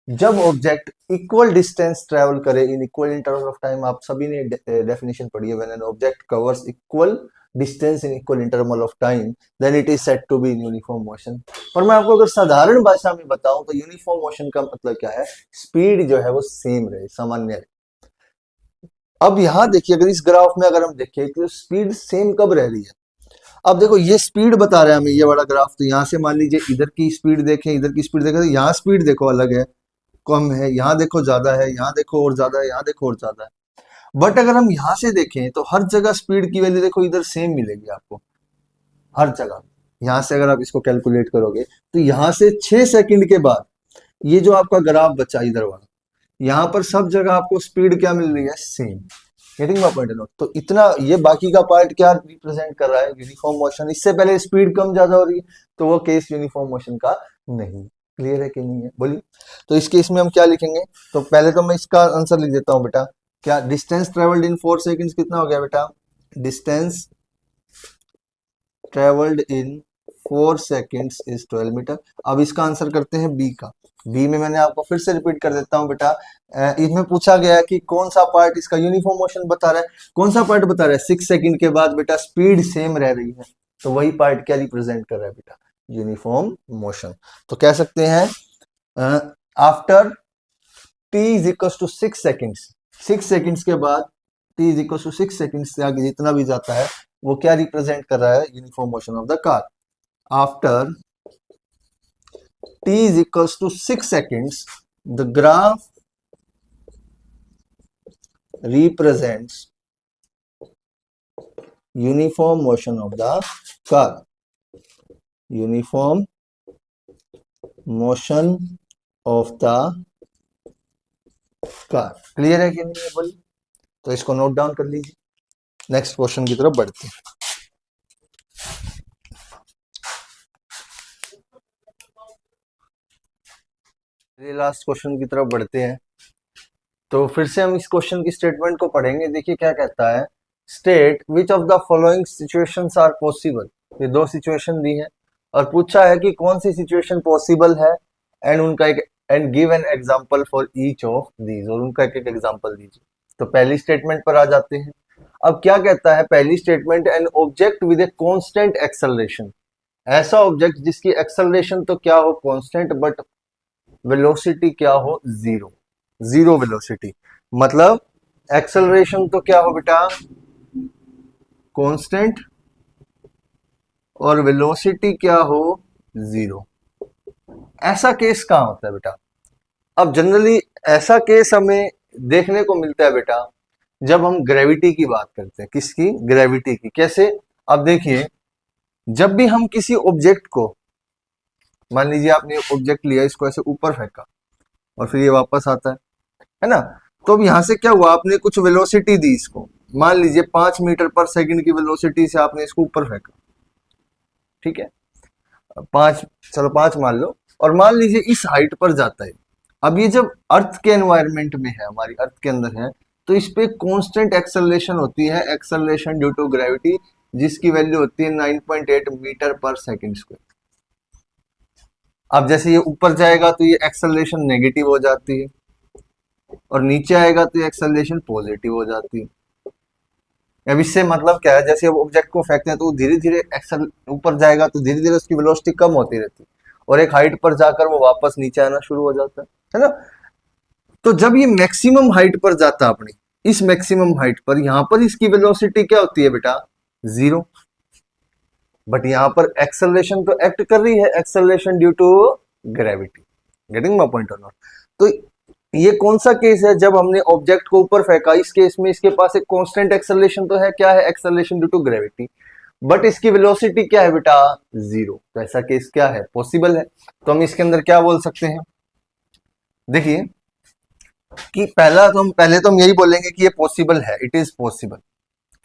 S1: जब ऑब्जेक्ट इक्वल डिस्टेंस ट्रेवल करे in equal interval of time. आप सभी ने डेफिनेशन पढ़ी है, when an object covers equal distance in equal interval of time then it is said to be in uniform motion. पर मैं आपको अगर साधारण भाषा में बताऊं तो यूनिफॉर्म मोशन का मतलब क्या है, स्पीड जो है वो सेम रहे, सामान्य रहे। अब यहां देखिए, अगर इस ग्राफ में अगर हम देखें तो स्पीड सेम कब रह रही है। अब देखो ये स्पीड बता रहा है हमें, ये बड़ा ग्राफ। तो यहां से मान लीजिए इधर की स्पीड देखें, इधर की स्पीड देखें, तो यहाँ स्पीड देखो अलग है, कम है, यहाँ देखो ज्यादा है, यहाँ देखो और ज्यादा है, यहाँ देखो और ज्यादा है। बट अगर हम यहाँ से देखें तो हर जगह स्पीड की वैल्यू देखो इधर सेम मिलेगी आपको, हर जगह। यहाँ से अगर आप इसको कैलकुलेट करोगे तो यहाँ से 6 सेकंड के बाद ये जो आपका ग्राफ बचा इधर वाला, यहाँ पर सब जगह आपको स्पीड क्या मिल रही है, same. Getting my point note. तो इतना ये बाकी का पार्ट क्या रिप्रेजेंट कर रहा है, यूनिफॉर्म मोशन। इससे पहले स्पीड कम ज्यादा हो रही है तो वो केस यूनिफॉर्म मोशन का नहीं। क्लियर है कि नहीं है, बोलिए। तो इस केस में हम क्या लिखेंगे, तो पहले तो मैं इसका आंसर लिख देता हूं बेटा। क्या डिस्टेंस ट्रेवल्ड इन 4 सेकंड्स कितना हो गया बेटा, distance travelled in 4 seconds is 12 metre. अब इसका आंसर करते हैं बी का। बी में मैंने आपको फिर से रिपीट कर देता हूं बेटा, इसमें पूछा गया है कि कौन सा पार्ट इसका यूनिफॉर्म मोशन बता रहा है, कौन सा पार्ट बता रहा है 6 सेकंड के बाद बेटा स्पीड सेम रह रही है। तो वही पार्ट क्या रिप्रेजेंट कर रहा है बेटा, यूनिफॉर्म मोशन। तो कह सकते हैं after t is equal to 6 seconds, 6 seconds के बाद t is equal to 6 seconds से आगे जितना भी जाता है वो क्या रिप्रेजेंट कर रहा है, uniform motion of the car. After t is equals to 6 seconds, the graph represents uniform motion of the car. Uniform motion of the car. Clear है कि नहीं है बोलिए? तो इसको नोट डाउन कर लीजिए, नेक्स्ट क्वेश्चन की तरफ बढ़ते हैं। लास्ट क्वेश्चन की तरफ बढ़ते हैं। तो फिर से हम इस क्वेश्चन की स्टेटमेंट को पढ़ेंगे। देखिए क्या कहता है, state which of the following situations are possible. ये दो सिचुएशन दी है और पूछा है कि कौन सी सिचुएशन पॉसिबल है एंड उनका एक and give an example for each of these, और उनका एक एक एग्जांपल दीजिए। तो पहली स्टेटमेंट पर आ जाते हैं। अब क्या कहता है पहली statement, an object with a constant acceleration, ऐसा ऑब्जेक्ट जिसकी एक्सेलरेशन तो क्या हो कांस्टेंट बट वेलोसिटी क्या हो जीरो, जीरो वेलोसिटी। मतलब एक्सेलरेशन तो क्या हो बेटा कांस्टेंट और वेलोसिटी क्या हो जीरो। ऐसा केस कहां होता है बेटा? अब जनरली ऐसा केस हमें देखने को मिलता है बेटा जब हम ग्रेविटी की बात करते हैं। किसकी? ग्रेविटी की। कैसे? अब देखिए, जब भी हम किसी ऑब्जेक्ट को, मान लीजिए आपने ऑब्जेक्ट लिया, इसको ऐसे ऊपर फेंका और फिर ये वापस आता है ना, तो अब यहां से क्या हुआ, आपने कुछ वेलोसिटी दी इसको, मान लीजिए 5 मीटर पर सेकंड की वेलोसिटी से आपने इसको ऊपर फेंका, ठीक है, 5, चलो 5 मान लो, और मान लीजिए इस हाइट पर जाता है। अब ये जब अर्थ के एनवायरनमेंट में है, हमारी अर्थ के अंदर है, तो इस पे कांस्टेंट एक्सेलरेशन होती है, एक्सेलरेशन ड्यू टू ग्रेविटी, जिसकी वैल्यू होती है 9.8 मीटर पर सेकंड स्क्वायर। अब जैसे ये ऊपर जाएगा तो ये एक्सेलरेशन नेगेटिव हो जाती है, और नीचे आएगा तो ये एक्सेलरेशन पॉजिटिव हो जाती है। अब इससे मतलब क्या है, जैसे अब ऑब्जेक्ट को फेंकते हैं तो धीरे धीरे एक्सेल ऊपर जाएगा तो धीरे धीरे उसकी वेलोसिटी कम होती रहती है, और एक हाइट पर जाकर वो वापस नीचे आना शुरू हो जाता है ना। तो जब ये मैक्सिमम हाइट पर जाता है अपनी, इस मैक्सिमम हाइट पर, यहां पर इसकी वेलोसिटी क्या होती है बेटा? जीरो। बट यहां पर एक्सेलरेशन तो एक्ट कर रही है, acceleration due to gravity. Getting my point और नॉट? तो ये कौन सा केस है जब हमने ऑब्जेक्ट को ऊपर फेंका, इस केस में इसके पास एक कांस्टेंट एक्सेलरेशन तो है, क्या है? Acceleration due to gravity, but इसकी वेलोसिटी क्या है बेटा? जीरो। तो ऐसा केस क्या है? पॉसिबल है। तो हम इसके अंदर क्या बोल सकते हैं? देखिए कि पहले तो हम यही बोलेंगे कि ये पॉसिबल है, इट इज पॉसिबल,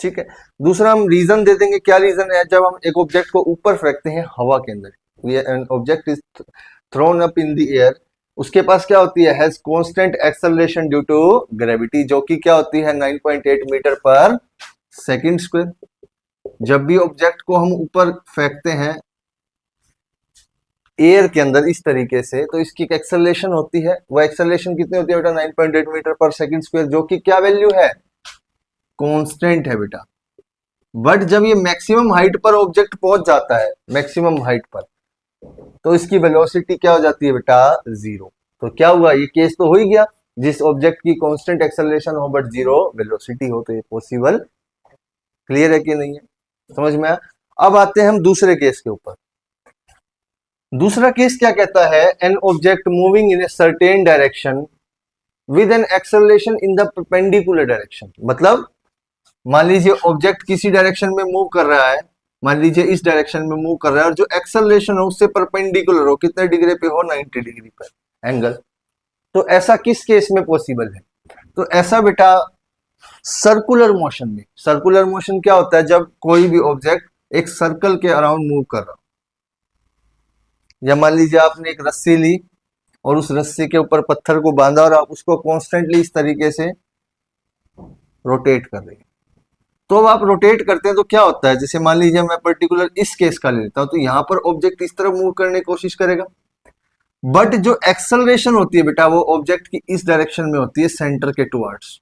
S1: ठीक है। दूसरा हम रीजन दे देंगे, क्या रीजन है? जब हम एक ऑब्जेक्ट को ऊपर फेंकते हैं हवा के अंदर, an object is thrown up in the air, उसके पास क्या होती है? Has constant acceleration due to gravity, जो कि क्या होती है? 9.8 मीटर पर सेकंड स्क्वायर। जब भी ऑब्जेक्ट को हम ऊपर फेंकते हैं एयर के अंदर इस तरीके से, तो इसकी एक एक्सेलरेशन होती है, वो एक्सेलरेशन कितनी होती है बेटा? 9.8 मीटर पर सेकंड स्क्वायर, जो कि क्या वैल्यू है? कांस्टेंट है बेटा। बट जब ये मैक्सिमम हाइट पर ऑब्जेक्ट पहुंच जाता है, मैक्सिमम हाइट पर, तो इसकी वेलोसिटी क्या हो जाती है बेटा? जीरो। तो क्या हुआ? ये केस तो हो ही गया, जिस ऑब्जेक्ट की कांस्टेंट एक्सेलरेशन हो बट जीरो वेलोसिटी हो, तो ये पॉसिबल। क्लियर है कि नहीं है? समझ में आया? अब आते हैं हम दूसरे केस के ऊपर। दूसरा केस क्या कहता है? An object moving in a certain direction with an acceleration in the perpendicular direction. मतलब मान लीजिए ऑब्जेक्ट किसी डायरेक्शन में मूव कर रहा है, मान लीजिए इस डायरेक्शन में मूव कर रहा है, और जो एक्सेलरेशन हो उससे परपेंडिकुलर हो, कितने डिग्री पे हो? 90 डिग्री पर एंगल। तो ऐसा किस केस में पॉसिबल है? तो ऐसा बेटा सर्कुलर मोशन में। सर्कुलर मोशन क्या होता है? जब कोई भी ऑब्जेक्ट एक सर्कल के अराउंड मूव कर रहा हो, या मान लीजिए आपने एक रस्सी ली और उस रस्सी के ऊपर पत्थर को बांधा और आप उसको कॉन्स्टेंटली इस तरीके से रोटेट कर रहे हैं। तो अब आप रोटेट करते हैं तो क्या होता है? जैसे मान लीजिए मैं पर्टिकुलर इस केस का ले लेता हूं, तो यहां पर ऑब्जेक्ट इस तरफ मूव करने की कोशिश करेगा, बट जो एक्सेलरेशन होती है बेटा वो ऑब्जेक्ट की इस डायरेक्शन में होती है, सेंटर के टुवर्ड्स।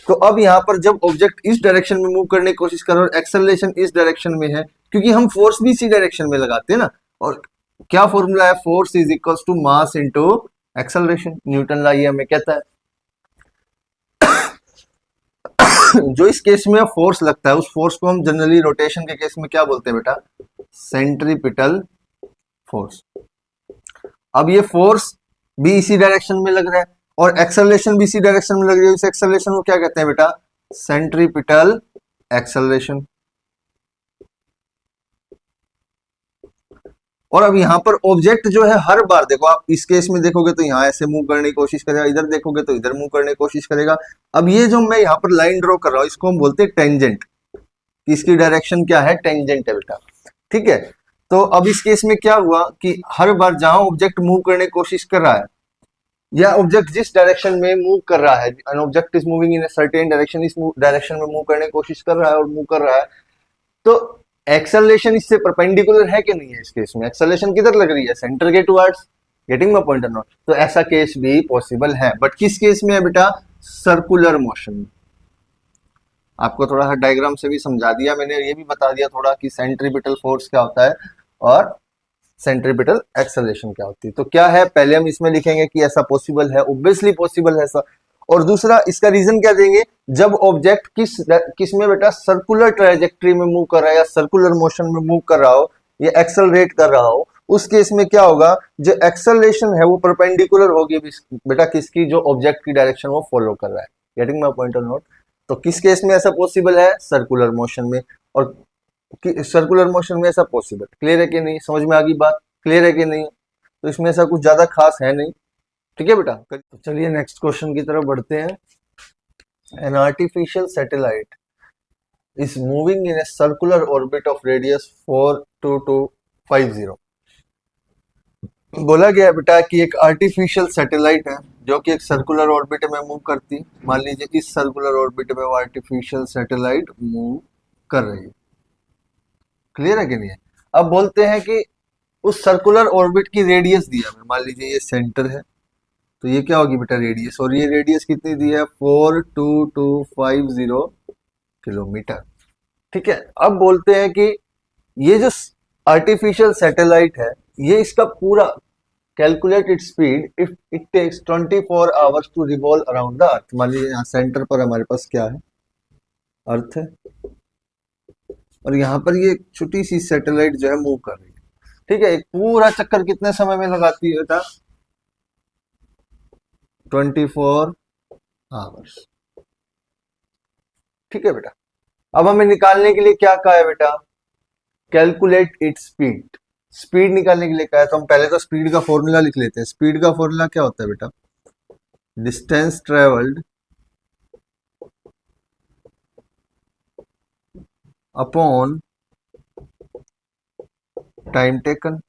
S1: तो अब यहां पर जब ऑब्जेक्ट इस डायरेक्शन में मूव करने की कोशिश कर रहा है और एक्सेलरेशन इस डायरेक्शन में है, क्योंकि हम फोर्स भी इसी डायरेक्शन में लगाते हैं ना, और क्या फॉर्मूला है, force is equal to mass into acceleration, Newton law ये हमें कहता है। जो इस केस में फोर्स लगता है उस फोर्स को हम जनरली रोटेशन के केस में क्या बोलते हैं बेटा, सेंट्रीपिटल फोर्स। अब ये फोर्स भी इसी डायरेक्शन में लग रहा है और एक्सेलरेशन भी इसी डायरेक्शन में लग रही है, इस एक्सेलरेशन को क्या कहते हैं बेटा, सेंट्रीपिटल एक्सेलरेशन। और अब यहां पर ऑब्जेक्ट जो है हर बार देखो, आप इस केस में देखोगे तो यहां ऐसे मूव करने की कोशिश करेगा, इधर देखोगे तो इधर मूव करने की कोशिश करेगा। अब ये जो मैं यहाँ पर लाइन ड्रॉ कर रहा हूं इसको हम बोलते हैं टेंजेंट, इसकी डायरेक्शन क्या है, टेंजेंट है बेटा, ठीक है। तो अब इस केस में क्या हुआ कि हर बार जहां ऑब्जेक्ट मूव करने की कोशिश कर रहा है या ऑब्जेक्ट जिस डायरेक्शन में मूव कर रहा है, N object is moving in a certain direction, इस डायरेक्शन में मूव करने की कोशिश कर रहा है और मूव कर रहा है, तो एक्सेलरेशन इससे परपेंडिकुलर है कि नहीं है। इस केस में एक्सेलरेशन किधर लग रही है, सेंटर के टुवर्ड्स, गेटिंग माय पॉइंट और नॉट। तो ऐसा केस भी पॉसिबल है, बट किस केस में है बेटा, सर्कुलर मोशन में। आपको थोड़ा सा डायग्राम से भी समझा दिया मैंने, ये भी बता दिया थोड़ा कि सेंट्रीपिटल फोर्स क्या होता है और सेंट्रीपिटल एक्सेलरेशन क्या होती है। तो क्या है, पहले हम इसमें लिखेंगे कि ऐसा पॉसिबल है, ऑब्वियसली पॉसिबल है ऐसा। और दूसरा इसका रीजन क्या देंगे, जब ऑब्जेक्ट किस में बेटा, सर्कुलर ट्रायजेक्टरी में मूव कर रहा है या सर्कुलर मोशन में मूव कर रहा हो या एक्सेलरेट कर रहा हो, उस केस में क्या होगा, जो एक्सेलरेशन है वो परपेंडिकुलर होगी बेटा किसकी, जो ऑब्जेक्ट की डायरेक्शन वो फॉलो कर रहा है। गेटिंग माय पॉइंट और नॉट। तो किस केस में ऐसा पॉसिबल है, सर्कुलर मोशन में, और सर्कुलर मोशन में ऐसा पॉसिबल। क्लियर है कि नहीं, समझ में आ गई बात, क्लियर है कि नहीं। तो इसमें ऐसा कुछ ज्यादा खास है नहीं, ठीक है बेटा। तो चलिए नेक्स्ट क्वेश्चन की तरफ बढ़ते हैं। An artificial satellite is moving in a circular orbit of radius 42250। बोला गया बेटा कि एक आर्टिफिशियल सैटेलाइट है जो कि एक सर्कुलर ऑर्बिट में मूव करती। मान लीजिए इस सर्कुलर ऑर्बिट में वो आर्टिफिशियल सैटेलाइट मूव कर रही है। क्लियर है कि नहीं है। अब बोलते हैं कि उस सर्कुलर ऑर्बिट की रेडियस दिया है, मान लीजिए ये सेंटर है, तो ये क्या होगी बेटा, रेडियस। और ये रेडियस कितनी दी है, 42250 किलोमीटर, ठीक है। अब बोलते हैं कि ये जो आर्टिफिशियल सैटेलाइट है, ये इसका पूरा calculate it speed if it takes 24 hours to revolve around the earth. मान लीजिए यहाँ सेंटर पर हमारे पास क्या है, अर्थ है, और यहाँ पर ये छोटी सी सैटेलाइट जो है मूव कर रही है, ठीक है। एक पूरा चक्कर कितने समय में लगाती है बेटा, 24 आवर्स, ठीक है बेटा। अब हमें निकालने के लिए क्या कहा है बेटा, कैलकुलेट इट स्पीड। स्पीड निकालने के लिए कहा है, तो हम पहले तो स्पीड का फॉर्मूला लिख लेते हैं। स्पीड का फॉर्मूला क्या होता है बेटा, distance travelled upon time taken.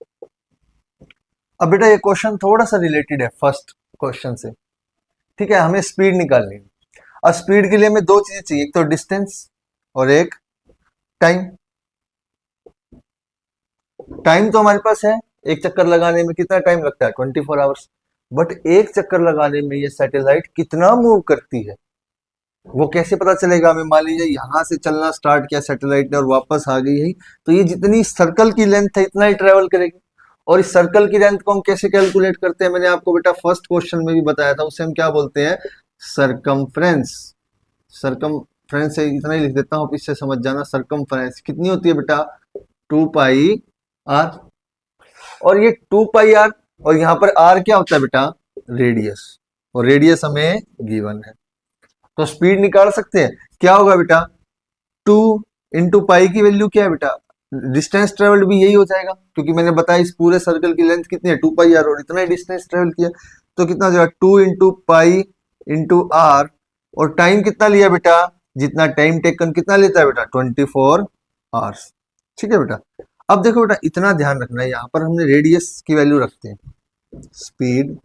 S1: अब बेटा ये क्वेश्चन थोड़ा सा रिलेटेड है फर्स्ट क्वेश्चन से, ठीक है। हमें स्पीड निकालनी है, और स्पीड के लिए हमें दो चीजें चाहिए, एक तो डिस्टेंस और एक टाइम। टाइम तो हमारे पास है, एक चक्कर लगाने में कितना टाइम लगता है, 24 आवर्स। बट एक चक्कर लगाने में ये सैटेलाइट कितना मूव करती है वो कैसे पता चलेगा हमें। मान लीजिए यहां से चलना स्टार्ट किया सैटेलाइट ने और वापस आ गई है, तो ये जितनी सर्कल की लेंथ है इतना ही ट्रेवल करेगी। और इस सर्कल की लेंथ को हम कैसे कैलकुलेट करते हैं, मैंने आपको बेटा फर्स्ट क्वेश्चन में भी बताया था, उसे हम क्या बोलते हैं, सरकमफ्रेंस। सरकमफ्रेंस से इतना ही लिख देता हूं, इससे समझ जाना। सरकमफ्रेंस कितनी होती है बेटा, 2πr। और ये 2πr और यहाँ पर r क्या होता है बेटा, रेडियस, और रेडियस हमें गिवन है। तो स्पीड निकाल सकते हैं, क्या होगा बेटा, 2 इंटू पाई की वैल्यू क्या है बेटा, डिस्टेंस ट्रेवल्ड भी यही हो जाएगा, क्योंकि मैंने बताया इस पूरे सर्कल की लेंथ कितनी है, 2πr, और इतना ही डिस्टेंस ट्रेवल किया, तो कितना हो जाएगा, 2 इंटू पाई इंटू आर। और टाइम कितना लिया बेटा, जितना टाइम टेकन कितना लेता है बेटा, 24 आवर्स, ठीक है बेटा। अब देखो बेटा इतना ध्यान रखना है, यहाँ पर हमने रेडियस की वैल्यू रखते हैं, speed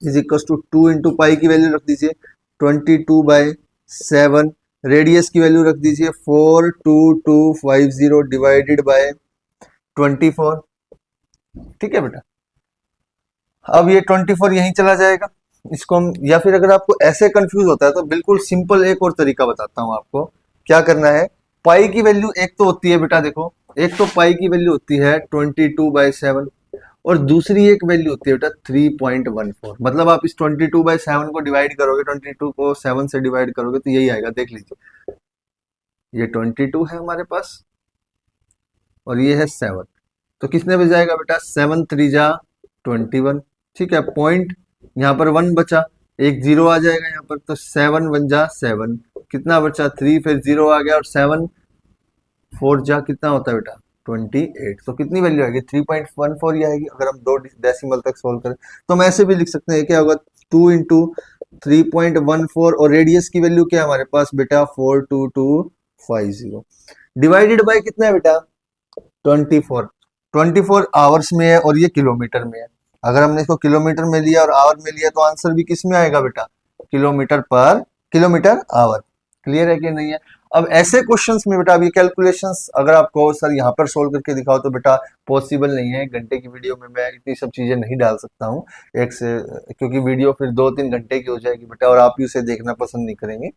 S1: is equal to 2 into pi की वैल्यू रख दीजिए 22/7, रेडियस की वैल्यू रख दीजिए 42250 डिवाइडेड बाय 24, ठीक है बेटा। अब ये 24 यहीं चला जाएगा, इसको हम, या फिर अगर आपको ऐसे कंफ्यूज होता है तो बिल्कुल सिंपल एक और तरीका बताता हूं आपको। क्या करना है, पाई की वैल्यू एक तो होती है बेटा, देखो एक तो पाई की वैल्यू होती है 22/7 और दूसरी एक वैल्यू होती है बेटा 3.14। मतलब आप इस 22/7 को डिवाइड करोगे, 22 को 7 से डिवाइड करोगे तो यही आएगा, देख लीजिए ये 22 है हमारे पास और ये है 7। तो किसने बच जाएगा बेटा, 7 3 जा 21। ठीक है, पॉइंट यहाँ पर 1 बचा, एक जीरो आ जाएगा यहाँ पर, तो 7 1 जा 7, कितना बचा 3, फिर जीरो आ गया और 7 4 जा कितना होता है बेटा 28। तो कितनी वैल्यू आएगी 3.14 ही आएगी अगर हम दो डेसिमल तक सोल्व करें। तो हम ऐसे भी लिख सकते हैं, क्या होगा 2 इंटू 3.14 और रेडियस की वैल्यू क्या है हमारे पास बेटा 42250 डिवाइडेड बाय कितना है बेटा 24। 24 आवर्स में है और ये किलोमीटर में है। अगर हमने इसको किलोमीटर में लिया और आवर में लिया तो आंसर भी किस में आएगा बेटा, किलोमीटर आवर। क्लियर है कि नहीं है। अब ऐसे क्वेश्चंस में बेटा, अब ये कैलकुलेशंस अगर आपको सर यहाँ पर सोल्व करके दिखाओ तो बेटा पॉसिबल नहीं है, 1 घंटे की वीडियो में मैं इतनी सब चीजें नहीं डाल सकता हूँ एक से, क्योंकि वीडियो फिर 2-3 घंटे की हो जाएगी बेटा और आप भी उसे देखना पसंद नहीं करेंगे।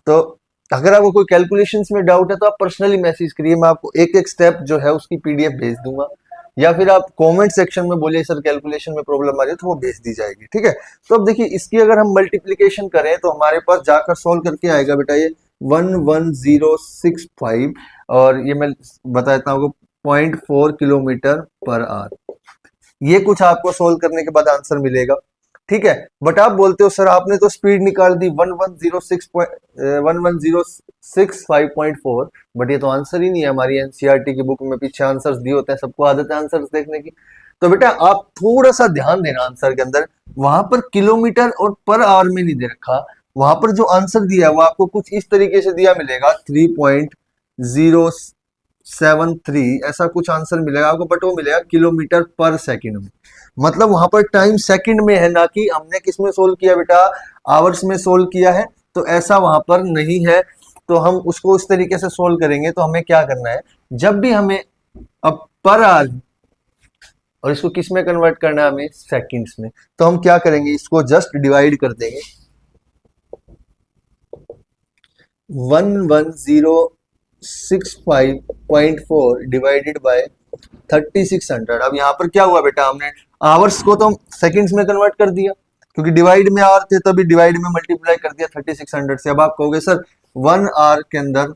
S1: तो अगर आपको कोई कैलकुलेशंस में डाउट है तो आप पर्सनली मैसेज करिए, मैं आपको एक एक स्टेप जो है उसकी पीडीएफ भेज दूंगा, या फिर आप कमेंट सेक्शन में बोलिए सर कैलकुलेशन में प्रॉब्लम आ रही है तो वो भेज दी जाएगी। ठीक है, तो अब देखिए इसकी अगर हम मल्टीप्लीकेशन करें तो हमारे पास जाकर सोल्व करके आएगा बेटा ये 11065 और ये मैं बता देता हूँ 0.4 किलोमीटर पर आवर। ये कुछ आपको सोल्व करने के बाद आंसर मिलेगा। ठीक है, बट आप बोलते हो सर आपने तो स्पीड निकाल दी 1106.5.4, बट ये तो आंसर ही नहीं है। हमारी एनसीईआरटी की बुक में पीछे आंसर्स दिए होते हैं, सबको आदत है आंसर्स देखने की। तो बेटा आप थोड़ा सा ध्यान देना आंसर के अंदर, वहां पर किलोमीटर और पर आवर में नहीं दे रखा, वहां पर जो आंसर दिया है वो आपको कुछ इस तरीके से दिया मिलेगा 3.073 ऐसा कुछ आंसर मिलेगा आपको, बट वो मिलेगा किलोमीटर पर सेकंड में। मतलब वहां पर टाइम सेकंड में है, ना कि हमने किस में सोल्व किया बेटा, आवर्स में सोल्व किया है। तो ऐसा वहां पर नहीं है, तो हम उसको उस तरीके से सोल्व करेंगे। तो हमें क्या करना है, जब भी हमें अब पर आवर और इसको किस में कन्वर्ट करना है, हमें सेकंड्स में, तो हम क्या करेंगे, इसको जस्ट डिवाइड कर देंगे 1106.4 डिवाइडेड बाय 3600। अब यहाँ पर क्या हुआ बेटा, हमने आवर्स को तो सेकंड्स में कन्वर्ट कर दिया, क्योंकि डिवाइड में आवर थे तभी डिवाइड में मल्टीप्लाई कर दिया 3600 से। अब आप कहोगे सर 1 आवर के अंदर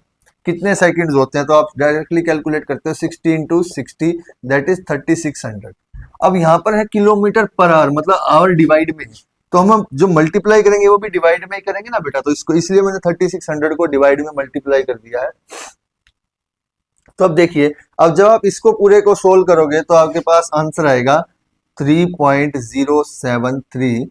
S1: कितने सेकंड्स होते हैं, तो आप डायरेक्टली कैलकुलेट करते हो 60 इंटू 60 दैट इज 3600। अब यहाँ पर है किलोमीटर पर आवर, मतलब आवर डिवाइड में, तो हम जो मल्टीप्लाई करेंगे वो भी डिवाइड में ही करेंगे ना बेटा, तो इसको इसलिए मैंने 3600 को डिवाइड में मल्टीप्लाई कर दिया है। तो अब देखिए, अब जब आप इसको पूरे को सोल्व करोगे तो आपके पास आंसर आएगा 3.073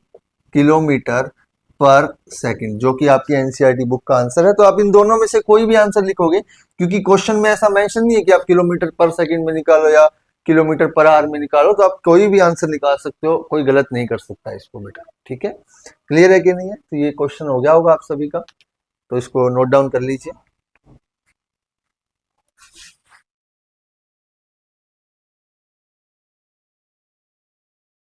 S1: किलोमीटर पर सेकंड, जो कि आपकी एनसीईआरटी बुक का आंसर है। तो आप इन दोनों में से कोई भी आंसर लिखोगे, क्योंकि क्वेश्चन में ऐसा मेंशन नहीं है कि आप किलोमीटर पर सेकंड में निकालो या किलोमीटर पर आवर में निकालो, तो आप कोई भी आंसर निकाल सकते हो, कोई गलत नहीं कर सकता इसको बेटा। ठीक है, क्लियर है कि नहीं है। तो ये क्वेश्चन हो गया होगा आप सभी का, तो इसको नोट डाउन कर लीजिए।